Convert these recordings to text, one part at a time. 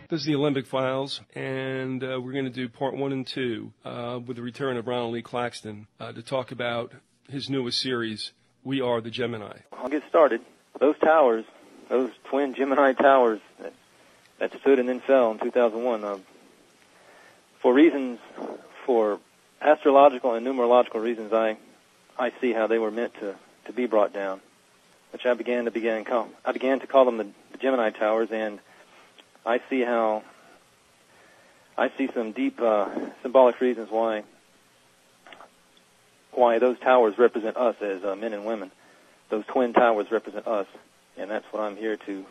This is the Alembic Files, and we're going to do part 1 and 2 with the return of Ronald Lee Claxton to talk about his newest series, We Are the Gemini. I'll get started. Those towers, those twin Gemini towers that stood and then fell in 2001, for astrological and numerological reasons, I see how they were meant to be brought down, which I began to call them the Gemini towers, and I see some deep symbolic reasons why those towers represent us as men and women. Those twin towers represent us, and that's what I'm here to,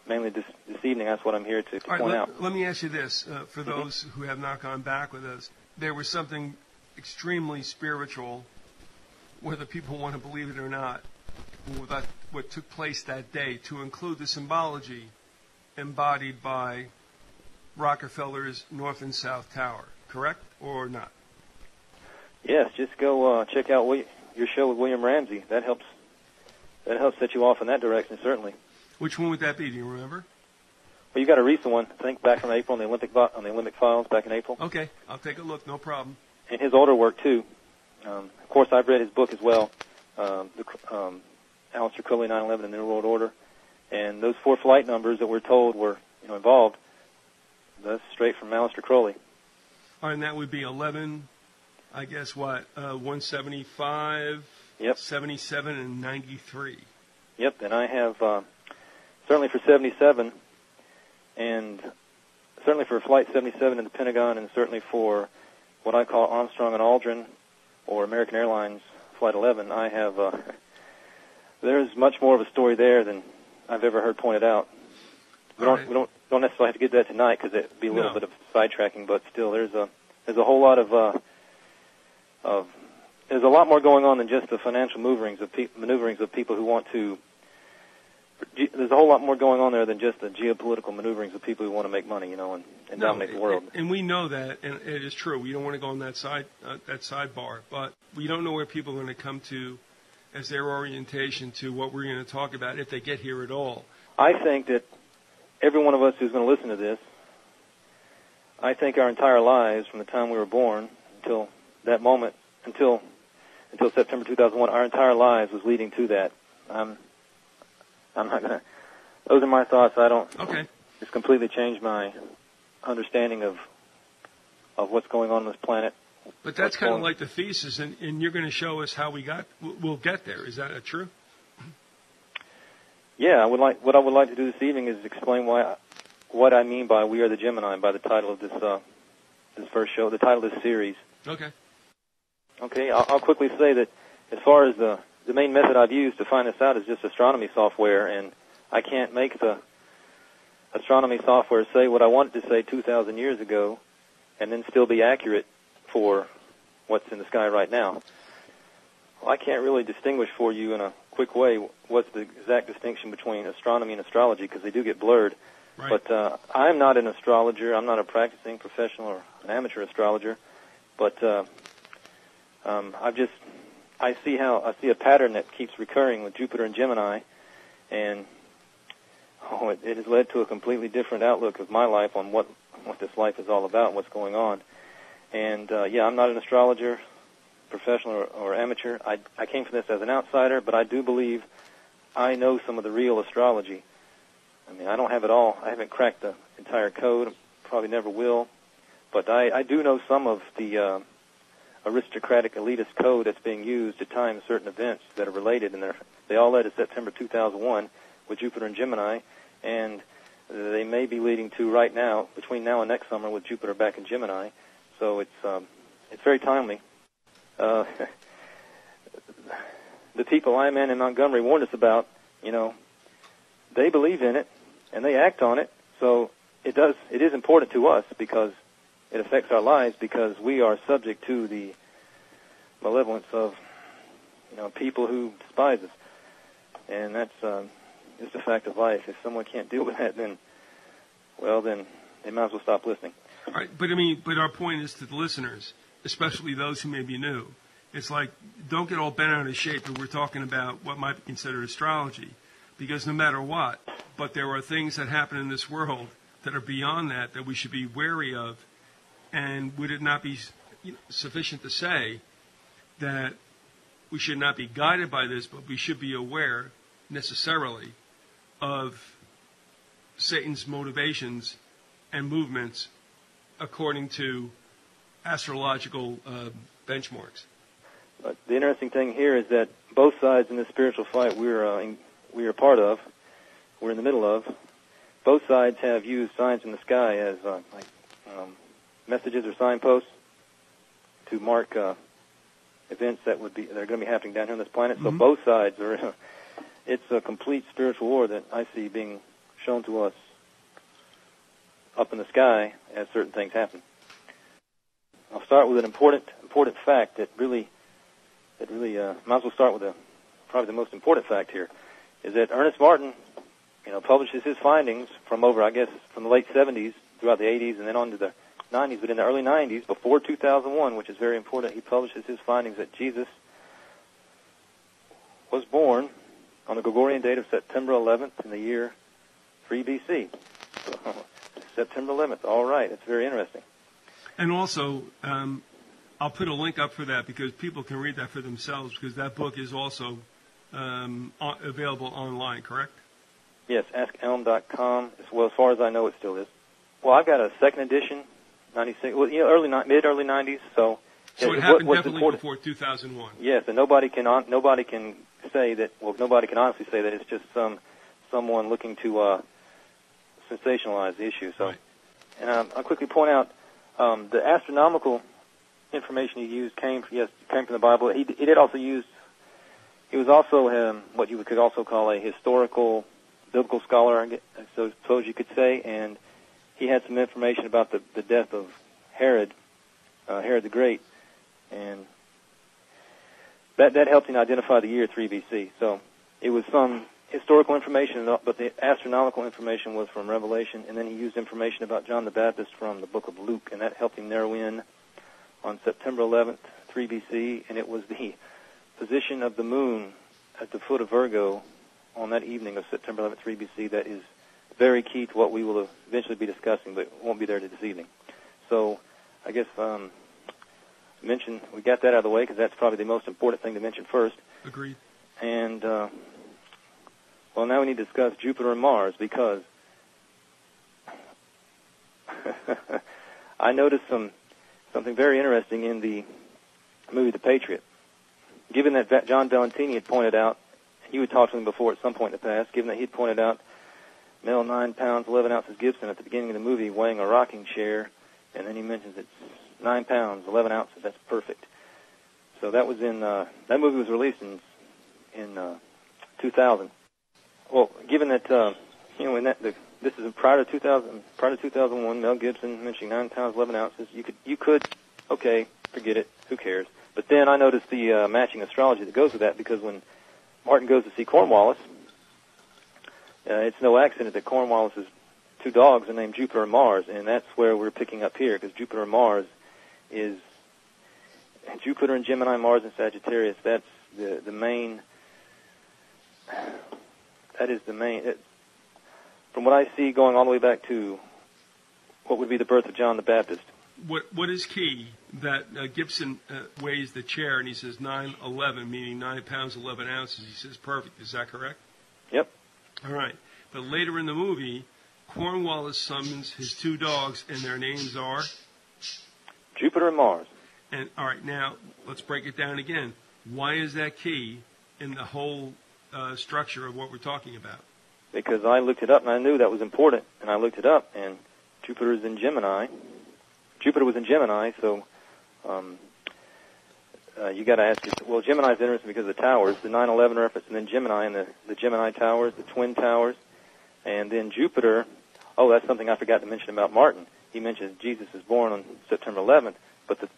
mainly this evening, that's what I'm here to point out. Let me ask you this, for those who have not gone back with us. There was something extremely spiritual, whether people want to believe it or not, what took place that day, to include the symbology embodied by Rockefeller's North and South Tower, correct or not? Yes, just go check out your show with William Ramsey. That helps set you off in that direction, certainly. Which one would that be? Do you remember? Well, you got a recent one, I think, back from April on the Alembic Files back in April. Okay, I'll take a look, no problem. And his older work too. Of course, I've read his book as well, Aleister Crowley, 9/11 and the New World Order. And those 4 flight numbers that we're told were, involved, that's straight from Aleister Crowley. All right, and that would be 11, I guess, 175, yep. 77, and 93. Yep, and I have, certainly for 77, and certainly for Flight 77 in the Pentagon, and certainly for what I call Armstrong and Aldrin, or American Airlines Flight 11, I have, there's much more of a story there than I've ever heard pointed out. We don't necessarily have to get to that tonight because it'd be a little bit of sidetracking, but still, there's a whole lot of there's a lot more going on than just the financial maneuverings of people who want to. There's a whole lot more going on there than just the geopolitical maneuverings of people who want to make money, and dominate the world. And we know that, and it is true. We don't want to go on that sidebar, but we don't know where people are going to come to as their orientation to what we're going to talk about if they get here at all. I think that every one of us who's going to listen to this, I think our entire lives, from the time we were born until that moment, until September 2001, our entire lives was leading to that. I'm not gonna. Those are my thoughts. I don't. Okay. It's completely changed my understanding of what's going on this planet. But that's kind of like the thesis, and you're going to show us how we'll get there. Is that true? Yeah, what I would like to do this evening is explain what I mean by We Are the Gemini, by the title of this first show, the title of this series. Okay. Okay, I'll quickly say that as far as the main method I've used to find this out is just astronomy software, and I can't make the astronomy software say what I wanted to say 2,000 years ago and then still be accurate for what's in the sky right now. Well, I can't really distinguish for you in a quick way what's the exact distinction between astronomy and astrology, because they do get blurred. Right. But I'm not an astrologer. I'm not a practicing professional or an amateur astrologer. But I see a pattern that keeps recurring with Jupiter and Gemini, and it has led to a completely different outlook of my life on what this life is all about, what's going on. And I'm not an astrologer, professional or amateur. I came from this as an outsider, but I do believe I know some of the real astrology. I mean, I don't have it all. I haven't cracked the entire code, probably never will, but I do know some of the aristocratic elitist code that's being used to time certain events that are related, and they all led to September 2001 with Jupiter and Gemini, and they may be leading to right now, between now and next summer, with Jupiter back in Gemini. So it's very timely. The people Iman and Montgomery warned us about, they believe in it and they act on it. So it is important to us because it affects our lives, because we are subject to the malevolence of people who despise us, and that's just a fact of life. If someone can't deal with that, then they might as well stop listening. All right, but our point is to the listeners, especially those who may be new. It's like, don't get all bent out of shape that we're talking about what might be considered astrology, because no matter what, but there are things that happen in this world that are beyond that we should be wary of? And would it not be sufficient to say that we should not be guided by this, but we should be aware necessarily of Satan's motivations and movements according to astrological benchmarks? The interesting thing here is that both sides in this spiritual fight we are part of, we're in the middle of, both sides have used signs in the sky as messages or signposts to mark events that are going to be happening down here on this planet. So both sides are. It's a complete spiritual war that I see being shown to us up in the sky as certain things happen. I'll start with an important fact that really might as well start with probably the most important fact here, is that Ernest Martin, publishes his findings from from the late 70s throughout the 80s and then on to the 90s, but in the early 90s, before 2001, which is very important, he publishes his findings that Jesus was born on the Gregorian date of September 11th in the year 3 BC. September 11th, all right, it's very interesting. And also, I'll put a link up for that because people can read that for themselves, because that book is also available online, correct? Yes, AskElm.com. Well, as far as I know, it still is. Well, I've got a second edition, 96. Well, early 90s. So it happened definitely before 2001. Yes, and nobody can say that. Well, nobody can honestly say that it's just someone looking to sensationalize the issue. So, right. And I'll quickly point out the astronomical information he used came from the Bible. He did also use. He was also what you could also call a historical biblical scholar, I suppose you could say, and he had some information about the death of Herod the Great, and that helped him identify the year 3 BC. So it was some historical information, but the astronomical information was from Revelation, and then he used information about John the Baptist from the book of Luke, and that helped him narrow in on September 11th, 3 BC, and it was the position of the moon at the foot of Virgo on that evening of September 11th, 3 BC, that is very key to what we will eventually be discussing, but won't be there this evening. So I guess we got that out of the way because that's probably the most important thing to mention first. Agreed. And, well, now we need to discuss Jupiter and Mars because I noticed something very interesting in the movie The Patriot. Given that John Valentini had pointed out, you had talked to him before at some point in the past, given that he'd pointed out male 9 pounds, 11 ounces Gibson at the beginning of the movie weighing a rocking chair, and then he mentions it's 9 pounds, 11 ounces. That's perfect. So that was that movie was released in 2000. Well, given that, this is prior to 2001, Mel Gibson mentioning 9 pounds, 11 ounces, you could, okay, forget it, who cares? But then I noticed the matching astrology that goes with that, because when Martin goes to see Cornwallis, it's no accident that Cornwallis's 2 dogs are named Jupiter and Mars, and that's where we're picking up here, because Jupiter and Mars is Jupiter and Gemini, Mars and Sagittarius. That's the main. That is the main. From what I see, going all the way back to what would be the birth of John the Baptist. What is key that Gibson weighs the chair and he says 9/11, meaning 9 pounds 11 ounces. He says perfect. Is that correct? Yep. All right. But later in the movie, Cornwallis summons his 2 dogs, and their names are Jupiter and Mars. And all right, now let's break it down again. Why is that key in the whole structure of what we're talking about? Because I looked it up and I knew that was important, and I looked it up, and Jupiter is in Gemini. Jupiter was in Gemini, so you got to ask yourself, well, Gemini is interesting because of the towers, the 9/11 reference, and then Gemini and the Gemini towers, the twin towers, and then Jupiter. Oh, that's something I forgot to mention about Martin. He mentions Jesus is born on September 11th, but the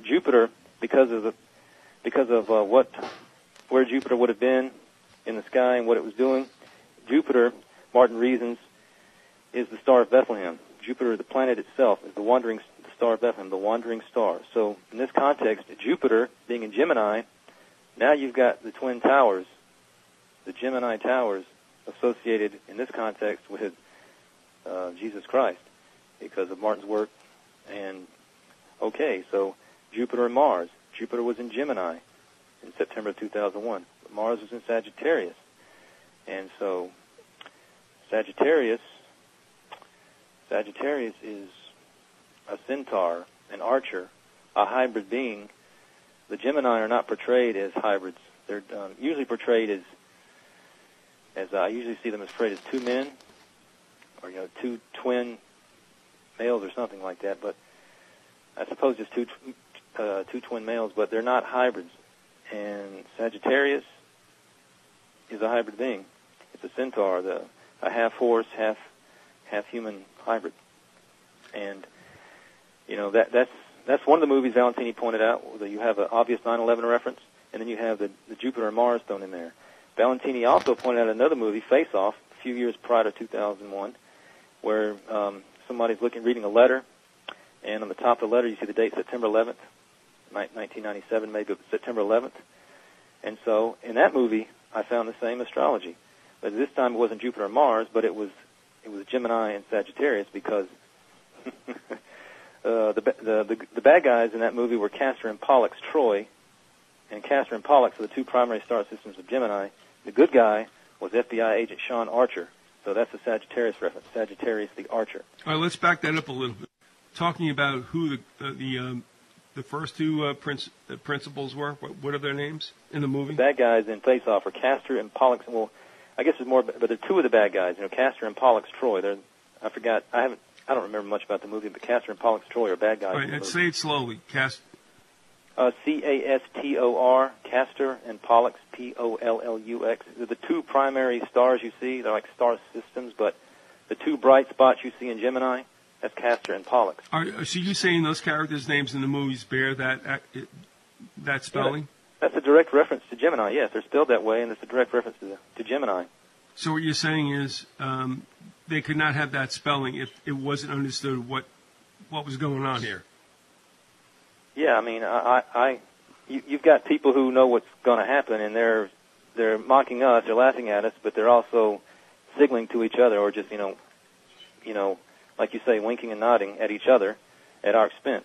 Jupiter, because of where Jupiter would have been in the sky and what it was doing. Jupiter, Martin reasons, is the star of Bethlehem. Jupiter, the planet itself, is the star of Bethlehem, the wandering star. So in this context, Jupiter being in Gemini, now you've got the twin towers, the Gemini towers, associated in this context with Jesus Christ because of Martin's work. And, okay, so Jupiter and Mars. Jupiter was in Gemini in September of 2001. Mars was in Sagittarius. And so Sagittarius is a centaur, an archer, a hybrid being. The Gemini are not portrayed as hybrids. They're usually portrayed as I usually see them as portrayed as two men, or two twin males or something like that. But I suppose just two twin males, but they're not hybrids. And Sagittarius is a hybrid being. It's a centaur, a half horse, half human hybrid. And that's one of the movies Valentini pointed out. That you have an obvious 9/11 reference, and then you have the Jupiter and Mars thrown in there. Valentini also pointed out another movie, Face Off, a few years prior to 2001, where somebody's reading a letter, and on the top of the letter you see the date September 11th, 1997, maybe September 11th. And so in that movie, I found the same astrology. But this time it wasn't Jupiter and Mars, but it was Gemini and Sagittarius, because the bad guys in that movie were Castor and Pollux Troy, and Castor and Pollux are the two primary star systems of Gemini. The good guy was FBI agent Sean Archer. So that's a Sagittarius reference, Sagittarius the Archer. All right, let's back that up a little bit. Talking about who the first two principals were, what are their names in the movie? The bad guys in Face Off are Castor and Pollux. Well, I guess there's more, but they're two of the bad guys. Castor and Pollux Troy. I don't remember much about the movie, but Castor and Pollux Troy are bad guys. All right, and say it slowly. Castor, Castor and Pollux, Pollux. They're the two primary stars you see. They're like star systems, but the two bright spots you see in Gemini, that's Castor and Pollux. So you saying those characters' names in the movies bear that spelling? Yeah, that's a direct reference to Gemini, yes. They're spelled that way, and it's a direct reference to Gemini. So what you're saying is they could not have that spelling if it wasn't understood what was going on here. Yeah, I mean, you've got people who know what's going to happen, and they're mocking us, they're laughing at us, but they're also signaling to each other, or just like you say, winking and nodding at each other at our expense,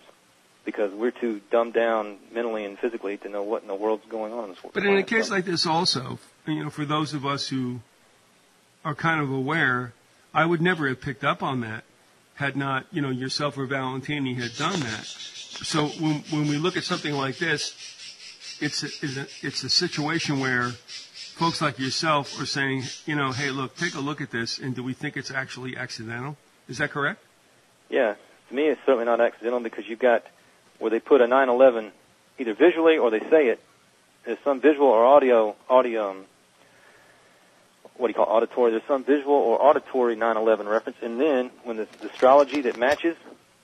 because we're too dumbed down mentally and physically to know what in the world's going on in this world. But in a case like this, also, for those of us who are kind of aware, I would never have picked up on that had not, yourself or Valentini had done that. So when we look at something like this, it's a situation where folks like yourself are saying, hey, look, take a look at this, and do we think it's actually accidental? Is that correct? Yeah. To me, it's certainly not accidental, because you've got where they put a 9/11, either visually or they say it, there's some visual or audio, auditory, there's some visual or auditory 9/11 reference, and then when the astrology that matches,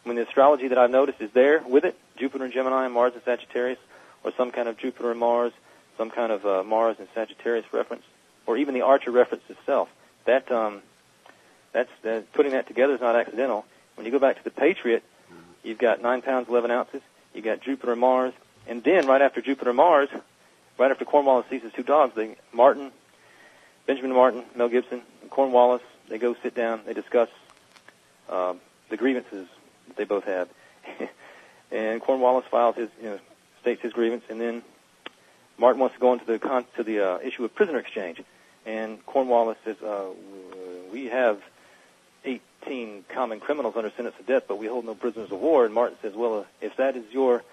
when the astrology that I've noticed is there with it, Jupiter and Gemini and Mars and Sagittarius, or some kind of Jupiter and Mars, some kind of Mars and Sagittarius reference, or even the Archer reference itself, that's putting that together is not accidental. When you go back to the Patriot, you've got 9 pounds 11 ounces, you got Jupiter and Mars, and then right after Jupiter and Mars, right after Cornwallis sees his two dogs, Benjamin Martin, Mel Gibson, and Cornwallis, they go sit down, they discuss the grievances that they both have. And Cornwallis states his grievance, and then Martin wants to go into the issue of prisoner exchange. And Cornwallis says, we have 18 common criminals under sentence of death, but we hold no prisoners of war. And Martin says, well, if that is your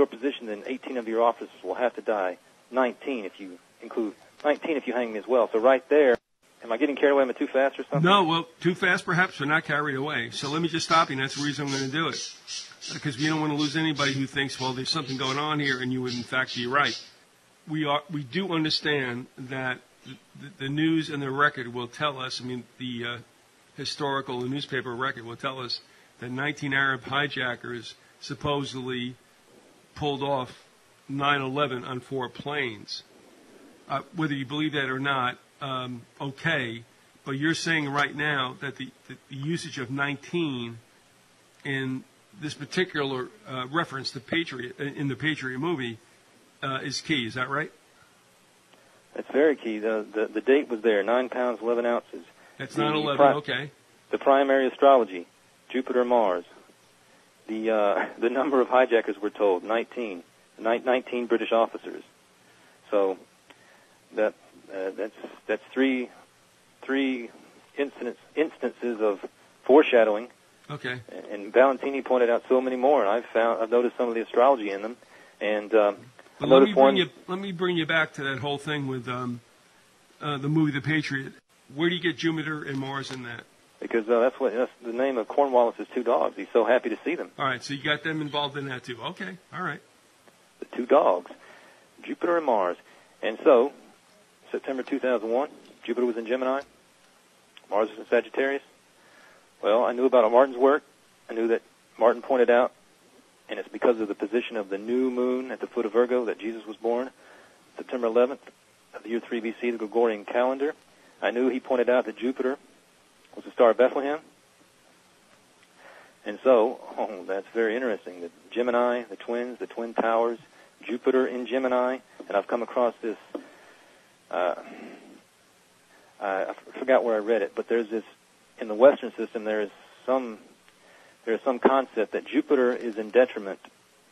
position, then 18 of your officers will have to die. 19 if you hang me as well. So right there, am I getting carried away? Am I too fast or something? No, well, too fast perhaps, but not carried away. So let me just stop you, and that's the reason I'm going to do it. Because we don't want to lose anybody who thinks, well, there's something going on here, and you would in fact be right. We do understand that the news and the record will tell us, the historical and newspaper record will tell us that 19 Arab hijackers supposedly pulled off 9/11 on 4 planes. Whether you believe that or not, okay, but you're saying right now that the usage of 19 in this particular reference to Patriot in the Patriot movie is key. Is that right? That's very key. The date was there, 9 pounds 11 ounces. That's 9/11. Okay. the primary astrology, Jupiter and Mars. The number of hijackers we're told, 19 British officers. So that's three instances of foreshadowing. Okay. And Valentini pointed out so many more, and I've noticed some of the astrology in them. And but let me bring you back to that whole thing with the movie The Patriot. Where do you get Jupiter and Mars in that? Because that's the name of Cornwallis's two dogs. He's so happy to see them. All right, so you got them involved in that too. Okay, all right. The two dogs, Jupiter and Mars. And so, September 2001, Jupiter was in Gemini, Mars was in Sagittarius. Well, I knew about Martin's work. I knew that Martin pointed out, and it's because of the position of the new moon at the foot of Virgo that Jesus was born, September 11th of the year 3 BC, the Gregorian calendar. I knew he pointed out that Jupiter was the star of Bethlehem. And so, that's very interesting. The Gemini, the twins, the twin towers, Jupiter in Gemini, and I've come across this, I forgot where I read it, but there's this, in the Western system, there's some concept that Jupiter is in detriment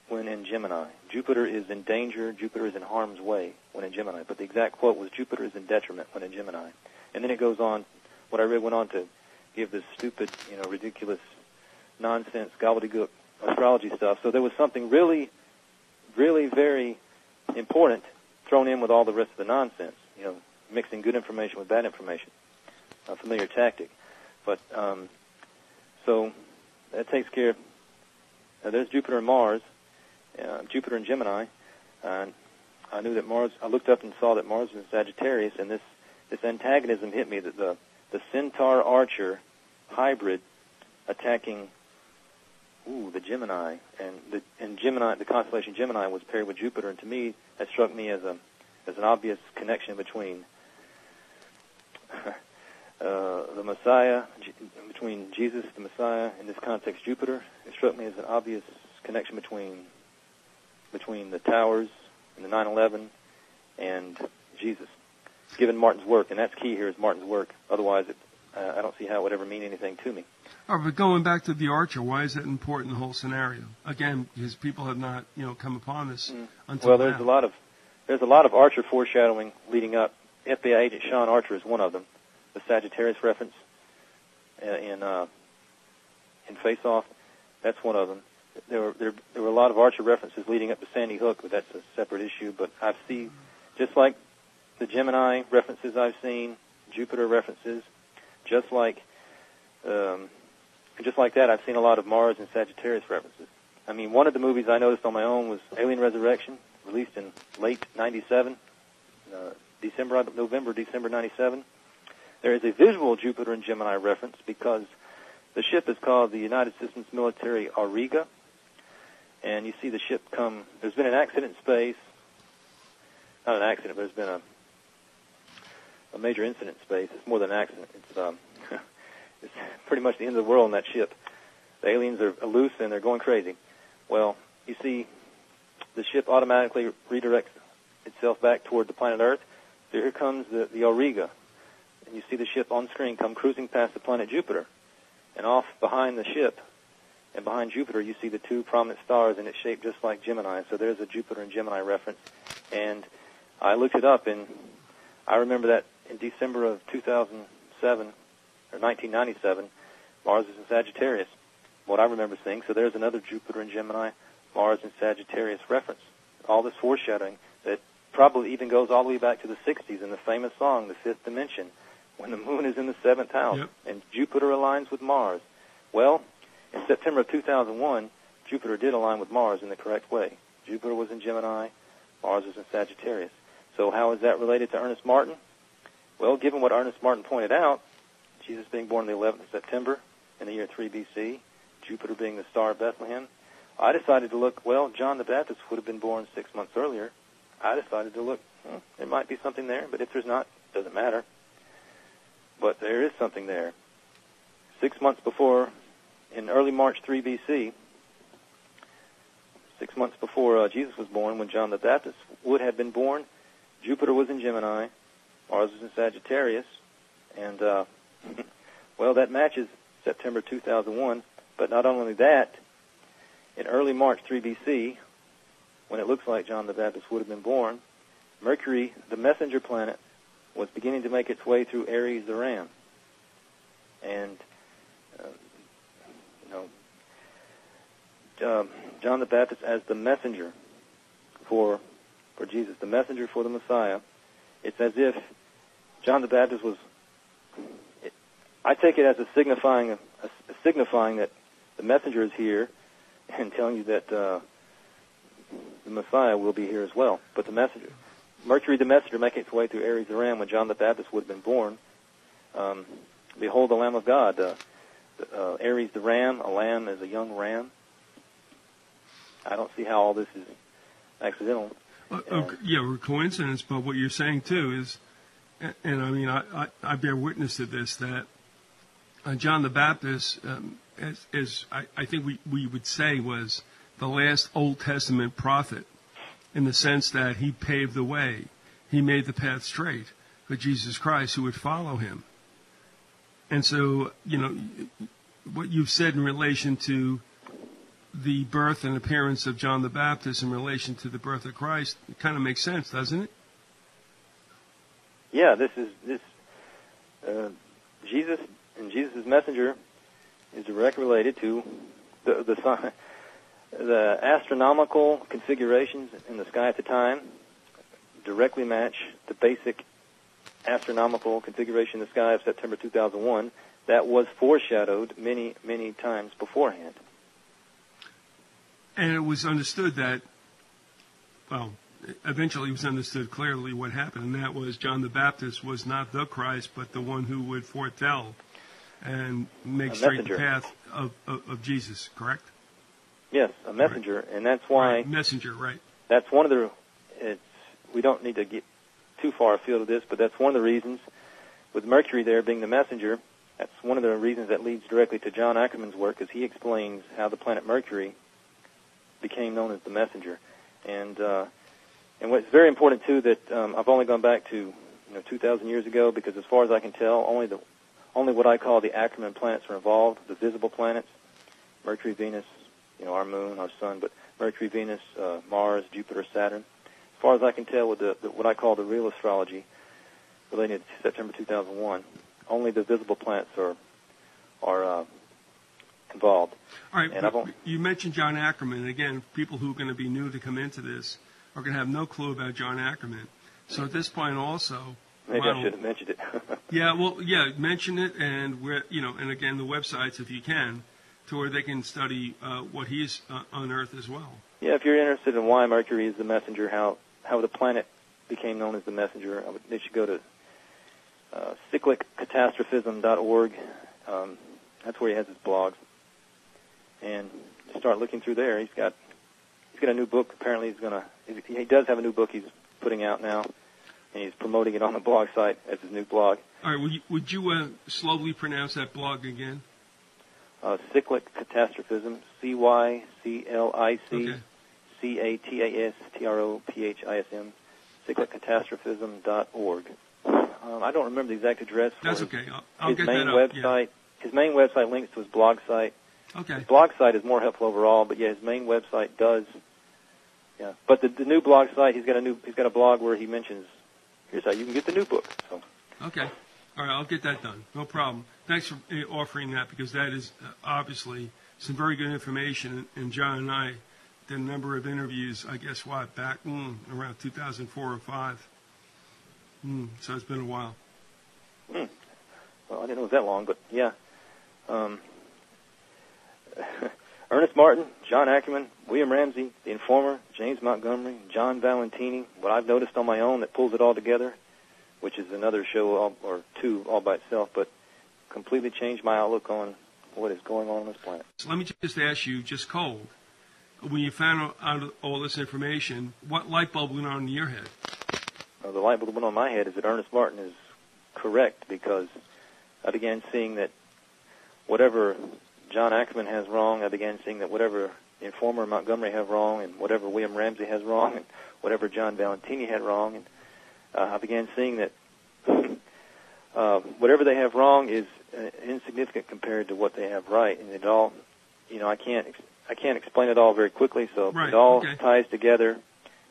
when in Gemini. Jupiter is in danger, Jupiter is in harm's way when in Gemini. But the exact quote was, Jupiter is in detriment when in Gemini. And then it goes on, what I read went on to give this stupid, ridiculous, nonsense, gobbledygook astrology stuff. So there was something really, really very important thrown in with all the rest of the nonsense, mixing good information with bad information. A familiar tactic. But, so that takes care of, there's Jupiter and Mars, Jupiter and Gemini. And I knew that Mars, I looked up and saw that Mars was in Sagittarius, and this antagonism hit me, that the Centaur Archer hybrid attacking the Gemini, and Gemini, the constellation Gemini was paired with Jupiter, and to me that struck me as an obvious connection between the Messiah, between Jesus, the Messiah, in this context Jupiter. It struck me as an obvious connection between the towers and the 9/11 and Jesus, given Martin's work, and that's key here is Martin's work. Otherwise, I don't see how it would ever mean anything to me. All right, but going back to the Archer, why is that important in the whole scenario? Again, because people have not, come upon this until well, now. There's a lot of Archer foreshadowing leading up. FBI agent Sean Archer is one of them. The Sagittarius reference in Face Off, that's one of them. There were a lot of Archer references leading up to Sandy Hook, but that's a separate issue. But I've seen, just like the Gemini references I've seen, Jupiter references, just like that, I've seen a lot of Mars and Sagittarius references. I mean, one of the movies I noticed on my own was Alien Resurrection, released in late '97, November, December '97. There is a visual Jupiter and Gemini reference because the ship is called the United Systems Military Auriga, and you see the ship come. There's been an accident in space. Not an accident, but there's been a major incident in space. It's more than an accident. It's pretty much the end of the world on that ship. The aliens are loose and they're going crazy. Well, you see, the ship automatically redirects itself back toward the planet Earth. So here comes the Auriga, and you see the ship on screen come cruising past the planet Jupiter. And off behind the ship and behind Jupiter, you see the two prominent stars, and it's shaped just like Gemini. So there's a Jupiter and Gemini reference. And I looked it up, and I remember that in December of 2007, or 1997, Mars is in Sagittarius, what I remember seeing. So there's another Jupiter and Gemini, Mars and Sagittarius reference. All this foreshadowing that probably even goes all the way back to the 60s in the famous song, The Fifth Dimension, when the moon is in the seventh house, and Jupiter aligns with Mars. Well, in September of 2001, Jupiter did align with Mars in the correct way. Jupiter was in Gemini, Mars was in Sagittarius. So how is that related to Ernest Martin? Well, given what Ernest Martin pointed out, Jesus being born on the 11th of September in the year 3 BC, Jupiter being the star of Bethlehem, I decided to look, well, John the Baptist would have been born 6 months earlier. I decided to look, there might be something there, but if there's not, it doesn't matter. But there is something there. 6 months before, in early March 3 BC, 6 months before Jesus was born, when John the Baptist would have been born, Jupiter was in Gemini, Mars was in Sagittarius, and, well, that matches September 2001. But not only that, in early March 3 BC, when it looks like John the Baptist would have been born, Mercury, the messenger planet, was beginning to make its way through Aries the Ram. And, John the Baptist as the messenger for Jesus, the messenger for the Messiah. It's as if John the Baptist was, I take it as a signifying that the messenger is here and telling you that the Messiah will be here as well. But the messenger, Mercury the messenger, making its way through Aries the Ram when John the Baptist would have been born. Behold the Lamb of God. Aries the Ram, a lamb is a young ram. I don't see how all this is accidental. Or coincidence, but what you're saying too is, and I mean, I bear witness to this, that John the Baptist, as I think we would say, was the last Old Testament prophet, in the sense that he paved the way. He made the path straight for Jesus Christ, who would follow him. And so, what you've said in relation to the birth and appearance of John the Baptist in relation to the birth of Christ, it kind of makes sense, doesn't it? Yeah, Jesus and Jesus' messenger is directly related to the astronomical configurations in the sky at the time. Directly match the basic astronomical configuration in the sky of September 2001 that was foreshadowed many, many times beforehand. And it was understood that, eventually it was understood clearly what happened, and that was John the Baptist was not the Christ, but the one who would foretell and make straight the path of Jesus, correct? Yes, a messenger, right. And that's why... Right. Messenger, right. That's one of the... we don't need to get too far afield of this, but that's one of the reasons, with Mercury there being the messenger, that's one of the reasons that leads directly to John Ackerman's work, is he explains how the planet Mercury became known as the messenger. And what's very important, too, that I've only gone back to 2,000 years ago, because as far as I can tell, only what I call the Ackerman planets are involved, the visible planets, Mercury, Venus, our moon, our sun, but Mercury, Venus, Mars, Jupiter, Saturn. As far as I can tell with what I call the real astrology related to September 2001, only the visible planets are involved. All right, you mentioned John Ackerman, and again, people who are going to be new to come into this are going to have no clue about John Ackerman. So at this point also... Maybe I should have mentioned it. Mention it, and and again, the websites, if you can, to where they can study what he's unearthed as well. Yeah, if you're interested in why Mercury is the messenger, how the planet became known as the messenger, they should go to cycliccatastrophism.org. That's where he has his blogs, and start looking through there. He's got a new book. Apparently, he does have a new book he's putting out now, and he's promoting it on the blog site as his new blog. All right, would you slowly pronounce that blog again? Cyclic Catastrophism, CYCLICCATASTROPHISM, cycliccatastrophism.org. I don't remember the exact address. That's okay. I'll get that up. Website. Yeah. His main website links to his blog site. Okay. His blog site is more helpful overall, but his main website does. Yeah. But the new blog site, he's got a blog where he mentions, here's how you can get the new book. So. Okay. All right, I'll get that done. No problem. Thanks for offering that, because that is obviously some very good information. And John and I did a number of interviews, I guess, back around 2004 or 5. So it's been a while. Well, I didn't know it was that long, but yeah. Ernest Martin, John Ackerman, William Ramsey, The Informer, James Montgomery, John Valentini, what I've noticed on my own that pulls it all together, which is another show or two all by itself, but completely changed my outlook on what is going on this planet. So let me just ask you, just cold, when you found out all this information, what light bulb went on in your head? The light bulb that went on my head is that Ernest Martin is correct, because I began seeing that whatever John Ackerman has wrong, I began seeing that whatever Informer and Montgomery have wrong, and whatever William Ramsey has wrong, and whatever John Valentini had wrong, and I began seeing that whatever they have wrong is insignificant compared to what they have right, and it all, I can't explain it all very quickly, so it all ties together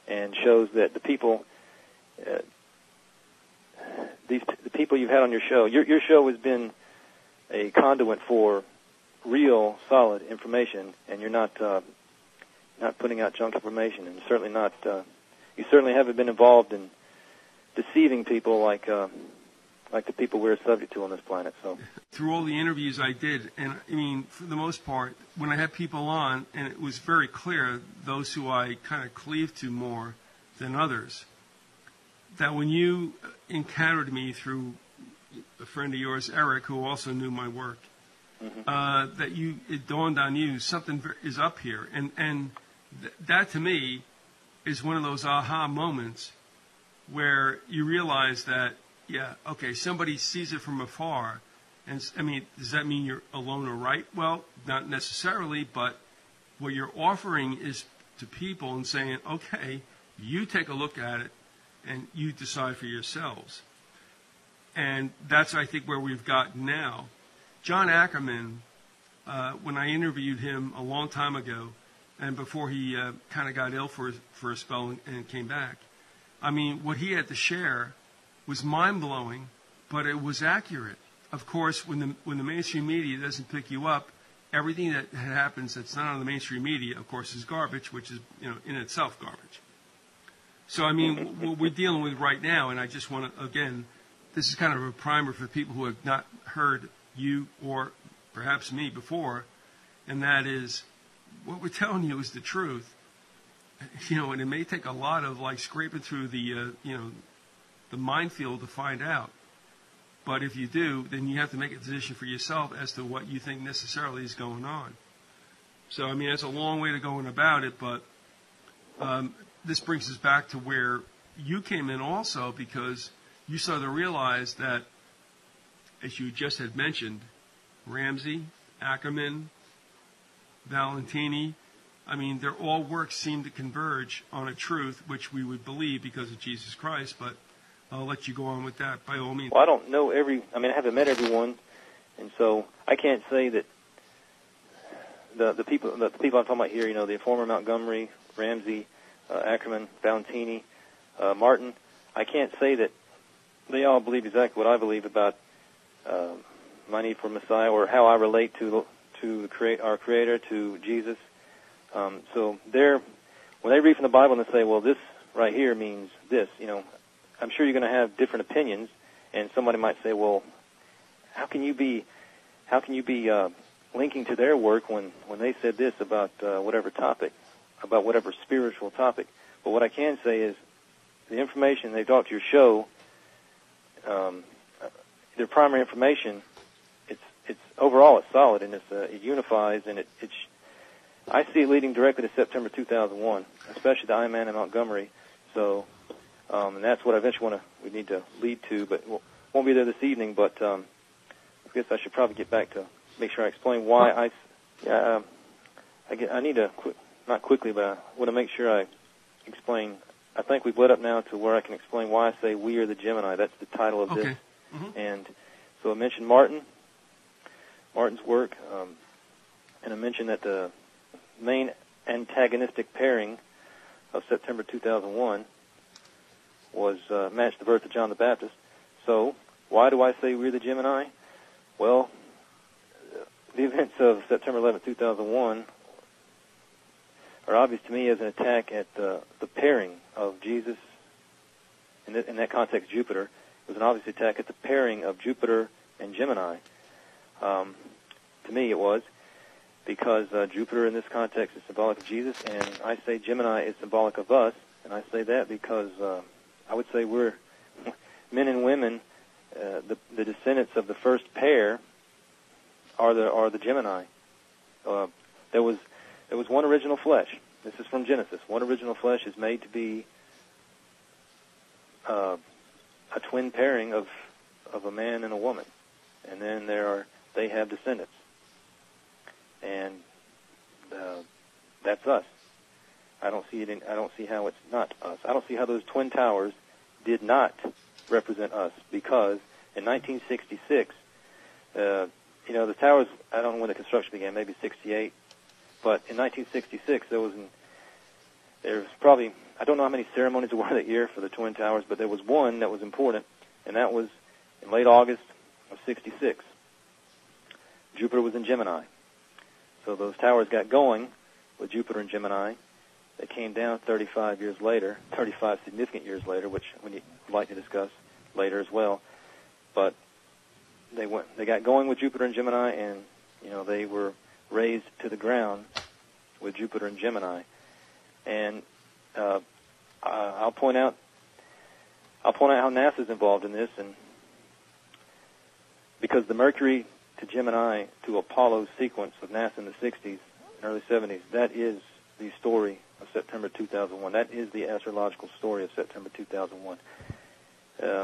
and shows that the people, the people you've had on your show, your show has been a conduit for real, solid information, and you're not putting out junk information, and certainly not. You certainly haven't been involved in deceiving people like the people we're subject to on this planet. So, through all the interviews I did, and I mean, for the most part, when I had people on, and it was very clear those who I kind of cleaved to more than others, that when you encountered me through a friend of yours, Eric, who also knew my work, that it dawned on you something is up here, and that to me is one of those aha moments where you realize that, yeah, okay, somebody sees it from afar, and I mean, does that mean you're alone or right? Well, not necessarily, but what you're offering is to people and saying, okay, you take a look at it and you decide for yourselves. And that's, I think, where we've gotten now. John Ackerman, when I interviewed him a long time ago, and before he kind of got ill for a spell and came back, I mean, what he had to share was mind-blowing, but it was accurate. Of course, when the mainstream media doesn't pick you up, everything that happens that's not on the mainstream media, of course, is garbage, which is, in itself garbage. So, I mean, what we're dealing with right now, and I just want to, again, this is kind of a primer for people who have not heard you or perhaps me before, and that is, what we're telling you is the truth. And it may take a lot of, scraping through the minefield to find out. But if you do, then you have to make a decision for yourself as to what you think necessarily is going on. So, I mean, it's a long way to going about it, but this brings us back to where you came in also, because you started to realize that, as you just had mentioned, Ramsey, Ackerman, Valentini, I mean, their all works seem to converge on a truth which we would believe because of Jesus Christ, but I'll let you go on with that by all means. Well, I don't know I haven't met everyone, and so I can't say that the people I'm talking about here, the former Montgomery, Ramsey, Ackerman, Valentini, Martin, I can't say that they all believe exactly what I believe about my need for Messiah or how I relate to our Creator, to Jesus. So when they read from the Bible and they say, well, this right here means this, I'm sure you're going to have different opinions, and somebody might say, well, how can you be linking to their work when they said this about whatever topic, about whatever spiritual topic? But what I can say is the information they brought to your show, their primary information, it's overall it's solid, and it unifies, and I see it leading directly to September 2001, especially the Iron Man in Montgomery. So, and that's what we need to lead to, but won't be there this evening. But I guess I should probably get back to make sure I explain why I need to not quickly, but I want to make sure I explain. I think we've led up now to where I can explain why I say we are the Gemini. That's the title of this. Mm-hmm. And so I mentioned Martin's work, and I mentioned that the main antagonistic pairing of September 2001 was matched the birth of John the Baptist. So why do I say we're the Gemini? Well, the events of September 11, 2001 are obvious to me as an attack at the pairing of Jesus, in that context Jupiter. It was an obvious attack at the pairing of Jupiter and Gemini. To me it was, because Jupiter in this context is symbolic of Jesus, and I say Gemini is symbolic of us, and I say that because I would say we're men and women, the descendants of the first pair are the Gemini. There was one original flesh. This is from Genesis. One original flesh is made to be a twin pairing of a man and a woman, and then they have descendants, and that's us. I don't see how it's not us. I don't see how those twin towers did not represent us, because in 1966 The towers, I don't know when the construction began, maybe 68. But in 1966, there was probably, I don't know how many ceremonies there were that year for the Twin Towers, but there was one that was important, and that was in late August of 66. Jupiter was in Gemini. So those towers got going with Jupiter and Gemini. They came down 35 significant years later, which we'd like to discuss later as well. But they got going with Jupiter and Gemini, and they were raised to the ground with Jupiter and Gemini. And I'll point out how NASA's involved in this, and because the Mercury to Gemini to Apollo sequence of NASA in the 60s and early 70s, that is the story of September 2001. That is the astrological story of September 2001.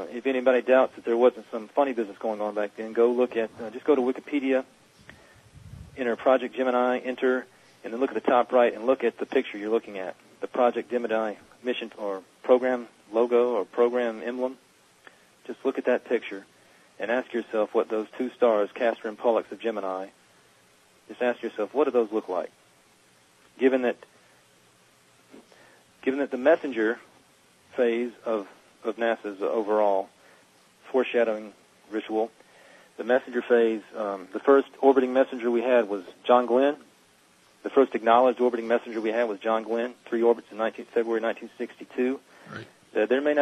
If anybody doubts that there wasn't some funny business going on back then, just go to Wikipedia, enter Project Gemini, and then look at the top right and look at the picture you're looking at, the Project Gemini mission or program logo or program emblem. Just look at that picture and ask yourself what those two stars, Castor and Pollux of Gemini, just ask yourself, what do those look like? Given that the messenger phase of NASA's overall foreshadowing ritual, the messenger phase, the first orbiting messenger we had was John Glenn. The first acknowledged orbiting messenger we had was John Glenn, 3 orbits in February 1962. Right. There may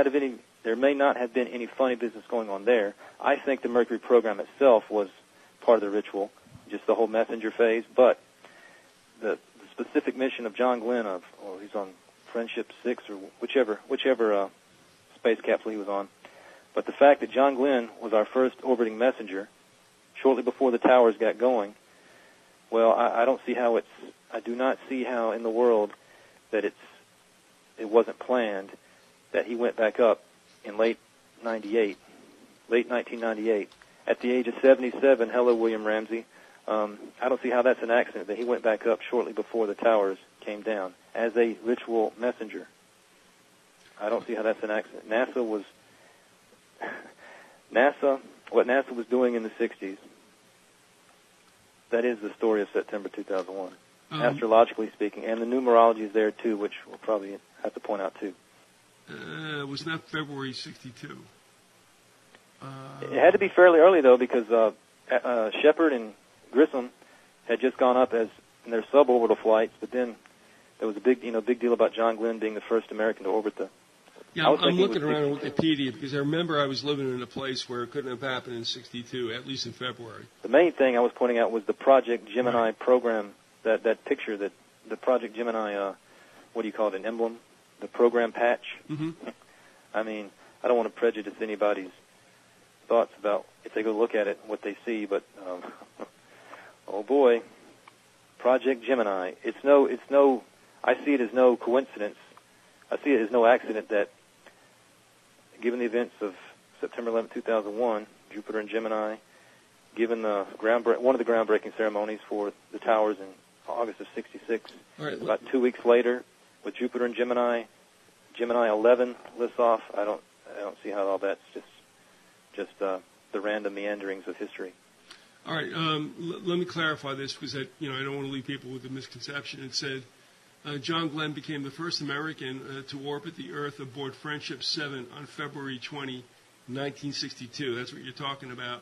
not have been any funny business going on there. I think the Mercury program itself was part of the ritual, just the whole messenger phase. But the specific mission of John Glenn, he's on Friendship 6 or whichever space capsule he was on. But the fact that John Glenn was our first orbiting messenger, shortly before the towers got going, well, I do not see how in the world that it wasn't planned that he went back up in late 1998, at the age of 77. Hello, William Ramsey. I don't see how that's an accident that he went back up shortly before the towers came down as a ritual messenger. I don't see how that's an accident. What NASA was doing in the 60s, that is the story of September 2001, astrologically speaking, and the numerology is there too, which we'll probably have to point out too. It was not February 62. It had to be fairly early though, because Shepard and Grissom had just gone up in their suborbital flights, but then there was a big deal about John Glenn being the first American to orbit the. Yeah, I'm looking around on Wikipedia because I remember I was living in a place where it couldn't have happened in 62, at least in February. The main thing I was pointing out was the Project Gemini program, that picture, that the Project Gemini, what do you call it, an emblem, the program patch. Mm-hmm. I mean, I don't want to prejudice anybody's thoughts about if they go look at it what they see, but oh boy, Project Gemini. I see it as no coincidence. I see it as no accident that, given the events of September 11, 2001, Jupiter and Gemini, given one of the groundbreaking ceremonies for the towers in August of 66, right, about 2 weeks later, with Jupiter and Gemini 11 lifts off. I don't see how all that's just the random meanderings of history. All right, let me clarify this because I don't want to leave people with a misconception. It said John Glenn became the first American to orbit the Earth aboard Friendship 7 on February 20, 1962. That's what you're talking about.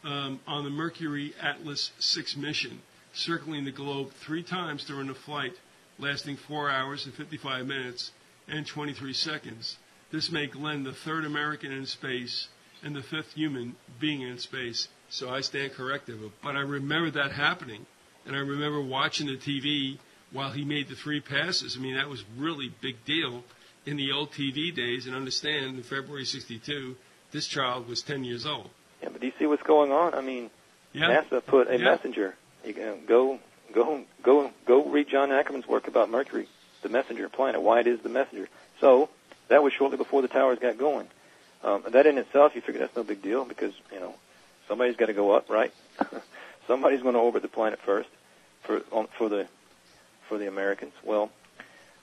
On the Mercury Atlas 6 mission, circling the globe 3 times during the flight, lasting 4 hours and 55 minutes and 23 seconds. This made Glenn the 3rd American in space and the 5th human being in space. So I stand corrected. But I remember that happening, and I remember watching the TV while he made the 3 passes. I mean, that was really big deal in the old TV days. And understand, in February 62, this child was 10 years old. Yeah, but do you see what's going on? I mean, NASA put a messenger. You can go read John Ackerman's work about Mercury, the messenger planet, why it is the messenger. So that was shortly before the towers got going. That in itself, you figure that's no big deal because, somebody's got to go up, right? Somebody's going to orbit the planet first for the Americans. Well,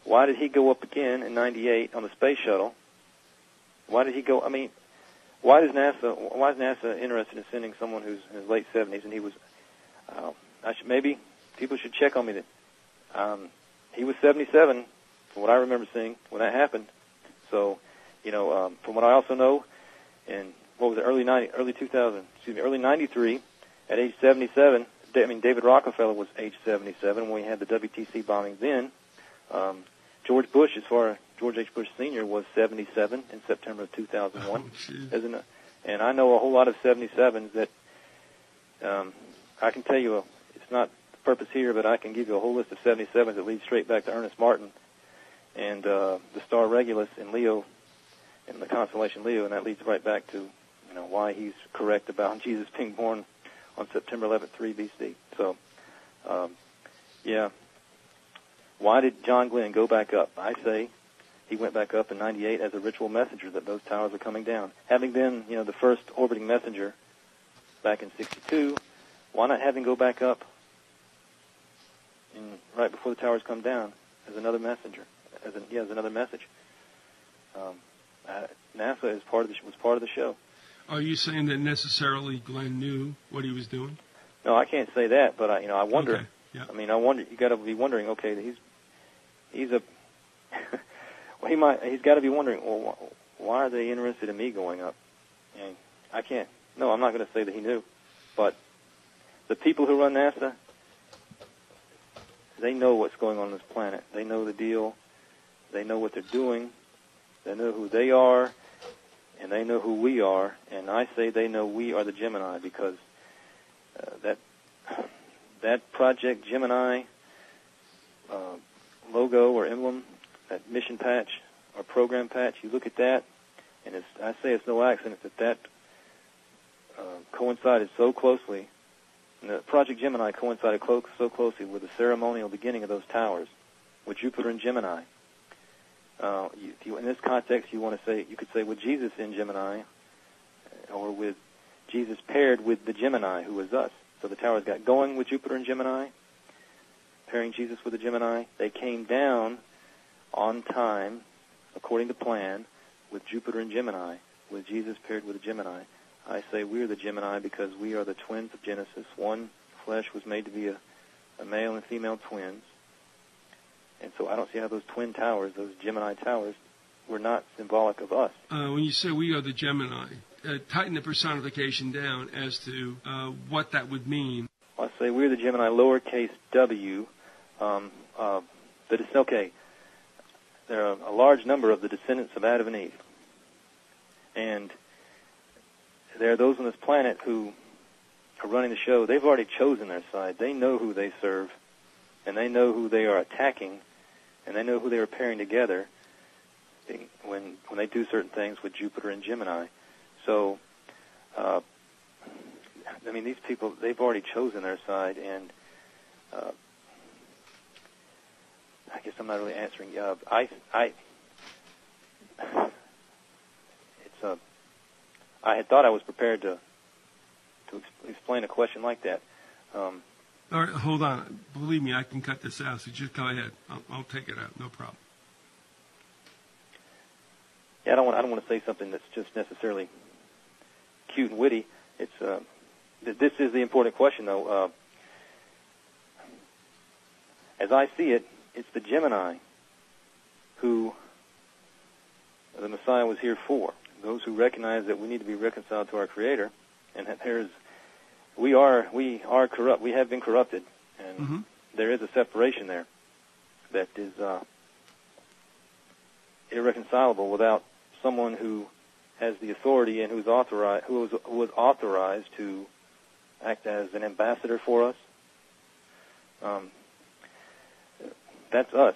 why did he go up again in '98 on the space shuttle? Why did he go? I mean, why is NASA interested in sending someone who's in his late 70s? And he was, maybe people should check on me that he was 77, from what I remember seeing when that happened. So, from what I also know, in what was it, early 93, at age 77. David Rockefeller was age 77 when we had the WTC bombing. Then George H. Bush Sr. was 77 in September of 2001. Oh, and I know a whole lot of 77s that I can tell you. It's not the purpose here, but I can give you a whole list of 77s that lead straight back to Ernest Martin and the star Regulus in Leo, in the constellation Leo, and that leads right back to why he's correct about Jesus being born on September 11th, 3 BC. So, why did John Glenn go back up? I say he went back up in 98 as a ritual messenger that those towers are coming down. Having been, the first orbiting messenger back in 62, why not have him go back up right before the towers come down as another messenger, as another message? NASA was part of the show. Are you saying that necessarily Glenn knew what he was doing? No, I can't say that, but I wonder. Okay. Yeah. I wonder. You got to be wondering. Okay, he's a. Well, he's got to be wondering. Well, why are they interested in me going up? And I can't. No, I'm not going to say that he knew, but the people who run NASA, they know what's going on this planet. They know the deal. They know what they're doing. They know who they are. And they know who we are, and I say they know we are the Gemini because that Project Gemini logo or emblem, that mission patch or program patch, you look at that, and I say it's no accident that coincided so closely, and the Project Gemini coincided so closely with the ceremonial beginning of those towers, with Jupiter and Gemini. In this context, you could say with Jesus in Gemini, or with Jesus paired with the Gemini, who is us. So the towers got going with Jupiter and Gemini, pairing Jesus with the Gemini. They came down on time, according to plan, with Jupiter and Gemini, with Jesus paired with the Gemini. I say we're the Gemini because we are the twins of Genesis. One flesh was made to be a male and female twins. And so I don't see how those twin towers, those Gemini towers, were not symbolic of us. When you say we are the Gemini, tighten the personification down as to what that would mean. I say we're the Gemini, lowercase w. There are a large number of the descendants of Adam and Eve. And there are those on this planet who are running the show. They've already chosen their side. They know who they serve, and they know who they are attacking, and they know who they are pairing together when they do certain things with Jupiter and Gemini. So, these people, they've already chosen their side, and I guess I'm not really answering. I had thought I was prepared to explain a question like that. All right, hold on. Believe me, I can cut this out, so just go ahead. I'll take it out, no problem. Yeah, I don't want to say something that's just necessarily cute and witty. It's this is the important question, though. As I see it, it's the Gemini who the Messiah was here for. Those who recognize that we need to be reconciled to our Creator, and that we are corrupt. We have been corrupted, and there is a separation there that is irreconcilable without someone who has the authority and who was authorized to act as an ambassador for us. That's us.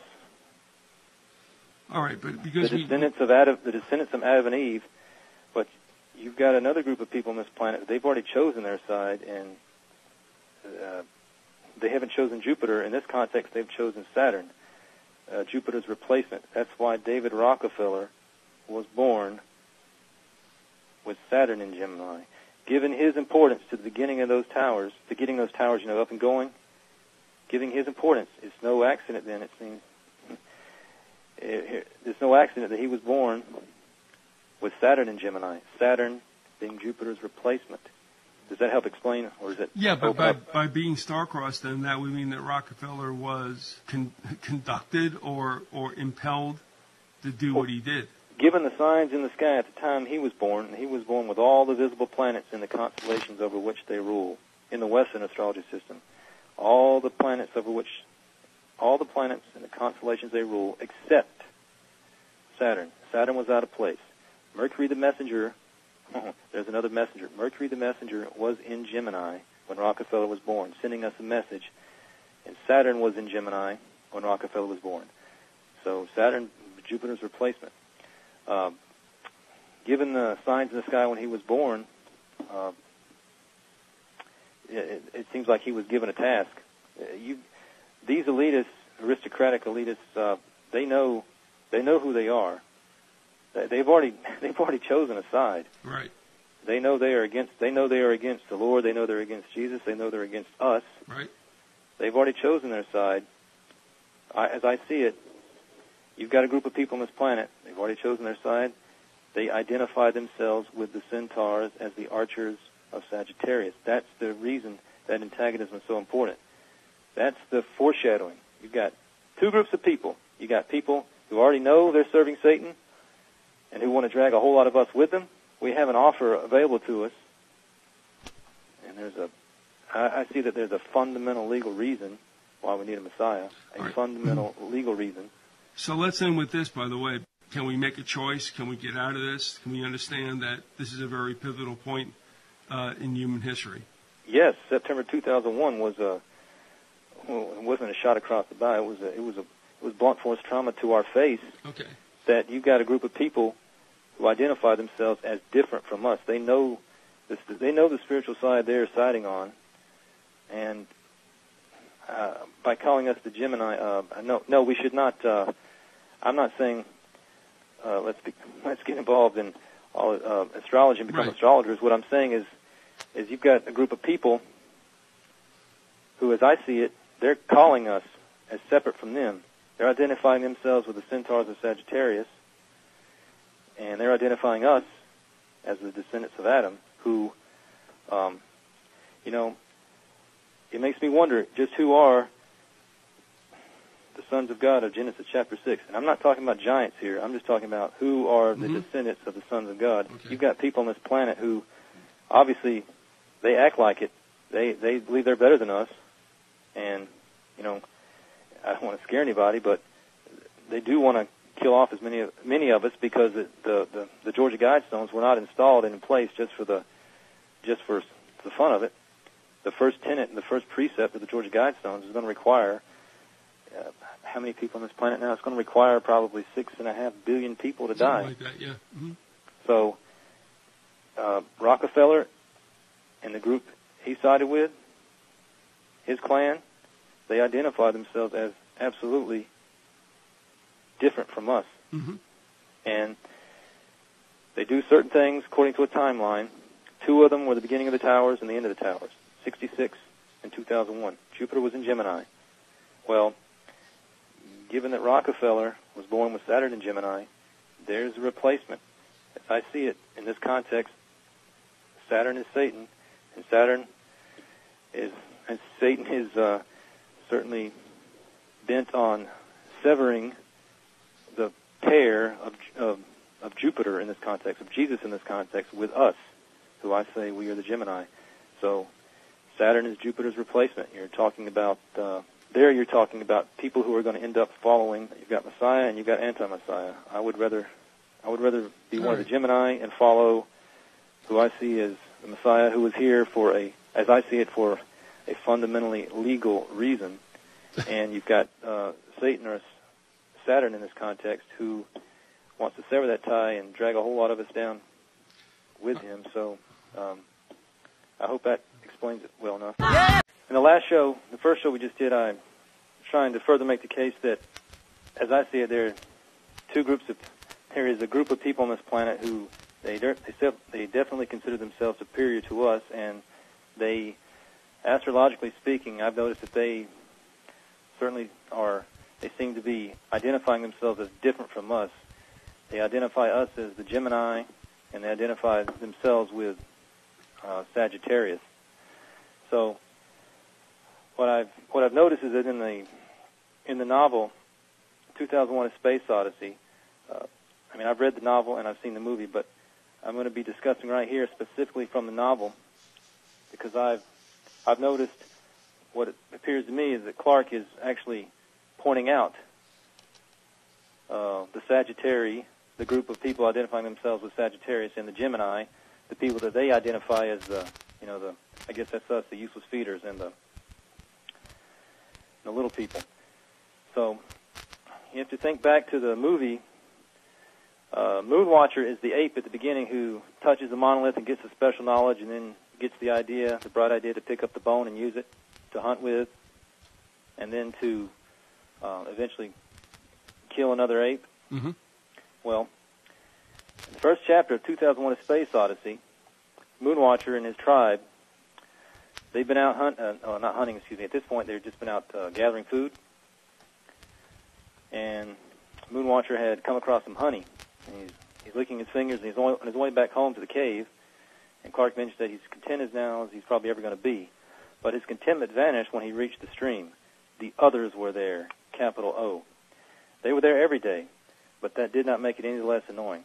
All right, but because the descendants of Adam and Eve, but you've got another group of people on this planet. They've already chosen their side, and they haven't chosen Jupiter. In this context, they've chosen Saturn, Jupiter's replacement. That's why David Rockefeller was born with Saturn in Gemini. Given his importance to the beginning of those towers, up and going, giving his importance, it's no accident then, it seems. It's no accident that he was born with Saturn in Gemini. Saturn being Jupiter's replacement. Does that help explain, or is it? Yeah, but by being star-crossed, then that would mean that Rockefeller was conducted or impelled to do what he did. Given the signs in the sky at the time he was born with all the visible planets in the constellations over which they rule in the Western astrology system. All the planets in the constellations they rule, except Saturn. Saturn was out of place. Mercury the messenger. There's another messenger. Mercury the messenger was in Gemini when Rockefeller was born, sending us a message. And Saturn was in Gemini when Rockefeller was born. So Saturn, Jupiter's replacement. Given the signs in the sky when he was born, it seems like he was given a task. These elitists, aristocratic elitists, they know who they are. They've already chosen a side. Right. They know they are against the Lord. They know they're against Jesus. They know they're against us. Right. They've already chosen their side. As I see it, you've got a group of people on this planet. They've already chosen their side. They identify themselves with the centaurs as the archers of Sagittarius. That's the reason that antagonism is so important. That's the foreshadowing. You've got two groups of people. You've got people who already know they're serving Satan and who want to drag a whole lot of us with them. We have an offer available to us, and I see that there's a fundamental legal reason why we need a Messiah, fundamental legal reason. So let's end with this, by the way. Can we make a choice? Can we get out of this? Can we understand that this is a very pivotal point in human history? Yes, September 2001 it wasn't a shot across the bow. It was blunt force trauma to our face. Okay. That you've got a group of people who identify themselves as different from us. They know the spiritual side they're siding on, and by calling us the Gemini, no, we should not. I'm not saying let's get involved in all astrology and become astrologers. What I'm saying is you've got a group of people who, as I see it, they're calling us as separate from them. They're identifying themselves with the centaurs of Sagittarius, and they're identifying us as the descendants of Adam, who, it makes me wonder just who are the sons of God of Genesis chapter 6. And I'm not talking about giants here. I'm just talking about who are the descendants of the sons of God. Okay. You've got people on this planet who, obviously, they act like it. They believe they're better than us, and, I don't want to scare anybody, but they do want to kill off as many of us because the Georgia Guidestones were not installed and in place just for the fun of it. The first tenet and the first precept of the Georgia Guidestones is going to require how many people on this planet now? It's going to require probably 6.5 billion people to die. Something like that, yeah. Mm-hmm. So Rockefeller and the group he sided with, his clan, they identify themselves as absolutely different from us. Mm-hmm. And they do certain things according to a timeline. Two of them were the beginning of the towers and the end of the towers, 66 and 2001. Jupiter was in Gemini. Well, given that Rockefeller was born with Saturn in Gemini, there's a replacement. As I see it, in this context, Saturn is Satan, and Satan is certainly bent on severing the pair of Jupiter in this context, of Jesus in this context, with us, who I say we are the Gemini. So Saturn is Jupiter's replacement. You're talking about people who are going to end up following. You've got Messiah and you've got anti-Messiah. I would rather be one of the Gemini and follow who I see as the Messiah, who was here for as I see it, for a fundamentally legal reason. And you've got Satan or Saturn in this context, who wants to sever that tie and drag a whole lot of us down with him. So I hope that explains it well enough. Yeah! In the first show we just did, I'm trying to further make the case that, as I see it, there is a group of people on this planet who they definitely consider themselves superior to us, and they, astrologically speaking, I've noticed that they seem to be identifying themselves as different from us. They identify us as the Gemini, and they identify themselves with Sagittarius. So what I've noticed is that in the novel 2001: A Space Odyssey, I've read the novel and I've seen the movie, but I'm going to be discussing right here specifically from the novel because I've noticed what it appears to me is that Clark is actually pointing out the Sagittarius, the group of people identifying themselves with Sagittarius, and the Gemini, the people that they identify as I guess that's us, the useless feeders, and the little people. So you have to think back to the movie. Moonwatcher is the ape at the beginning who touches the monolith and gets the special knowledge and then gets the bright idea to pick up the bone and use it to hunt with, and then to eventually kill another ape. Mm-hmm. Well, in the first chapter of 2001: A Space Odyssey, Moonwatcher and his tribe, they've been out not hunting, excuse me. At this point, they've just been out gathering food, and Moonwatcher had come across some honey. And he's licking his fingers, and he's on his way back home to the cave. And Clark mentioned that he's content as now as he's probably ever going to be. But his contentment vanished when he reached the stream. The others were there, capital O. They were there every day, but that did not make it any less annoying.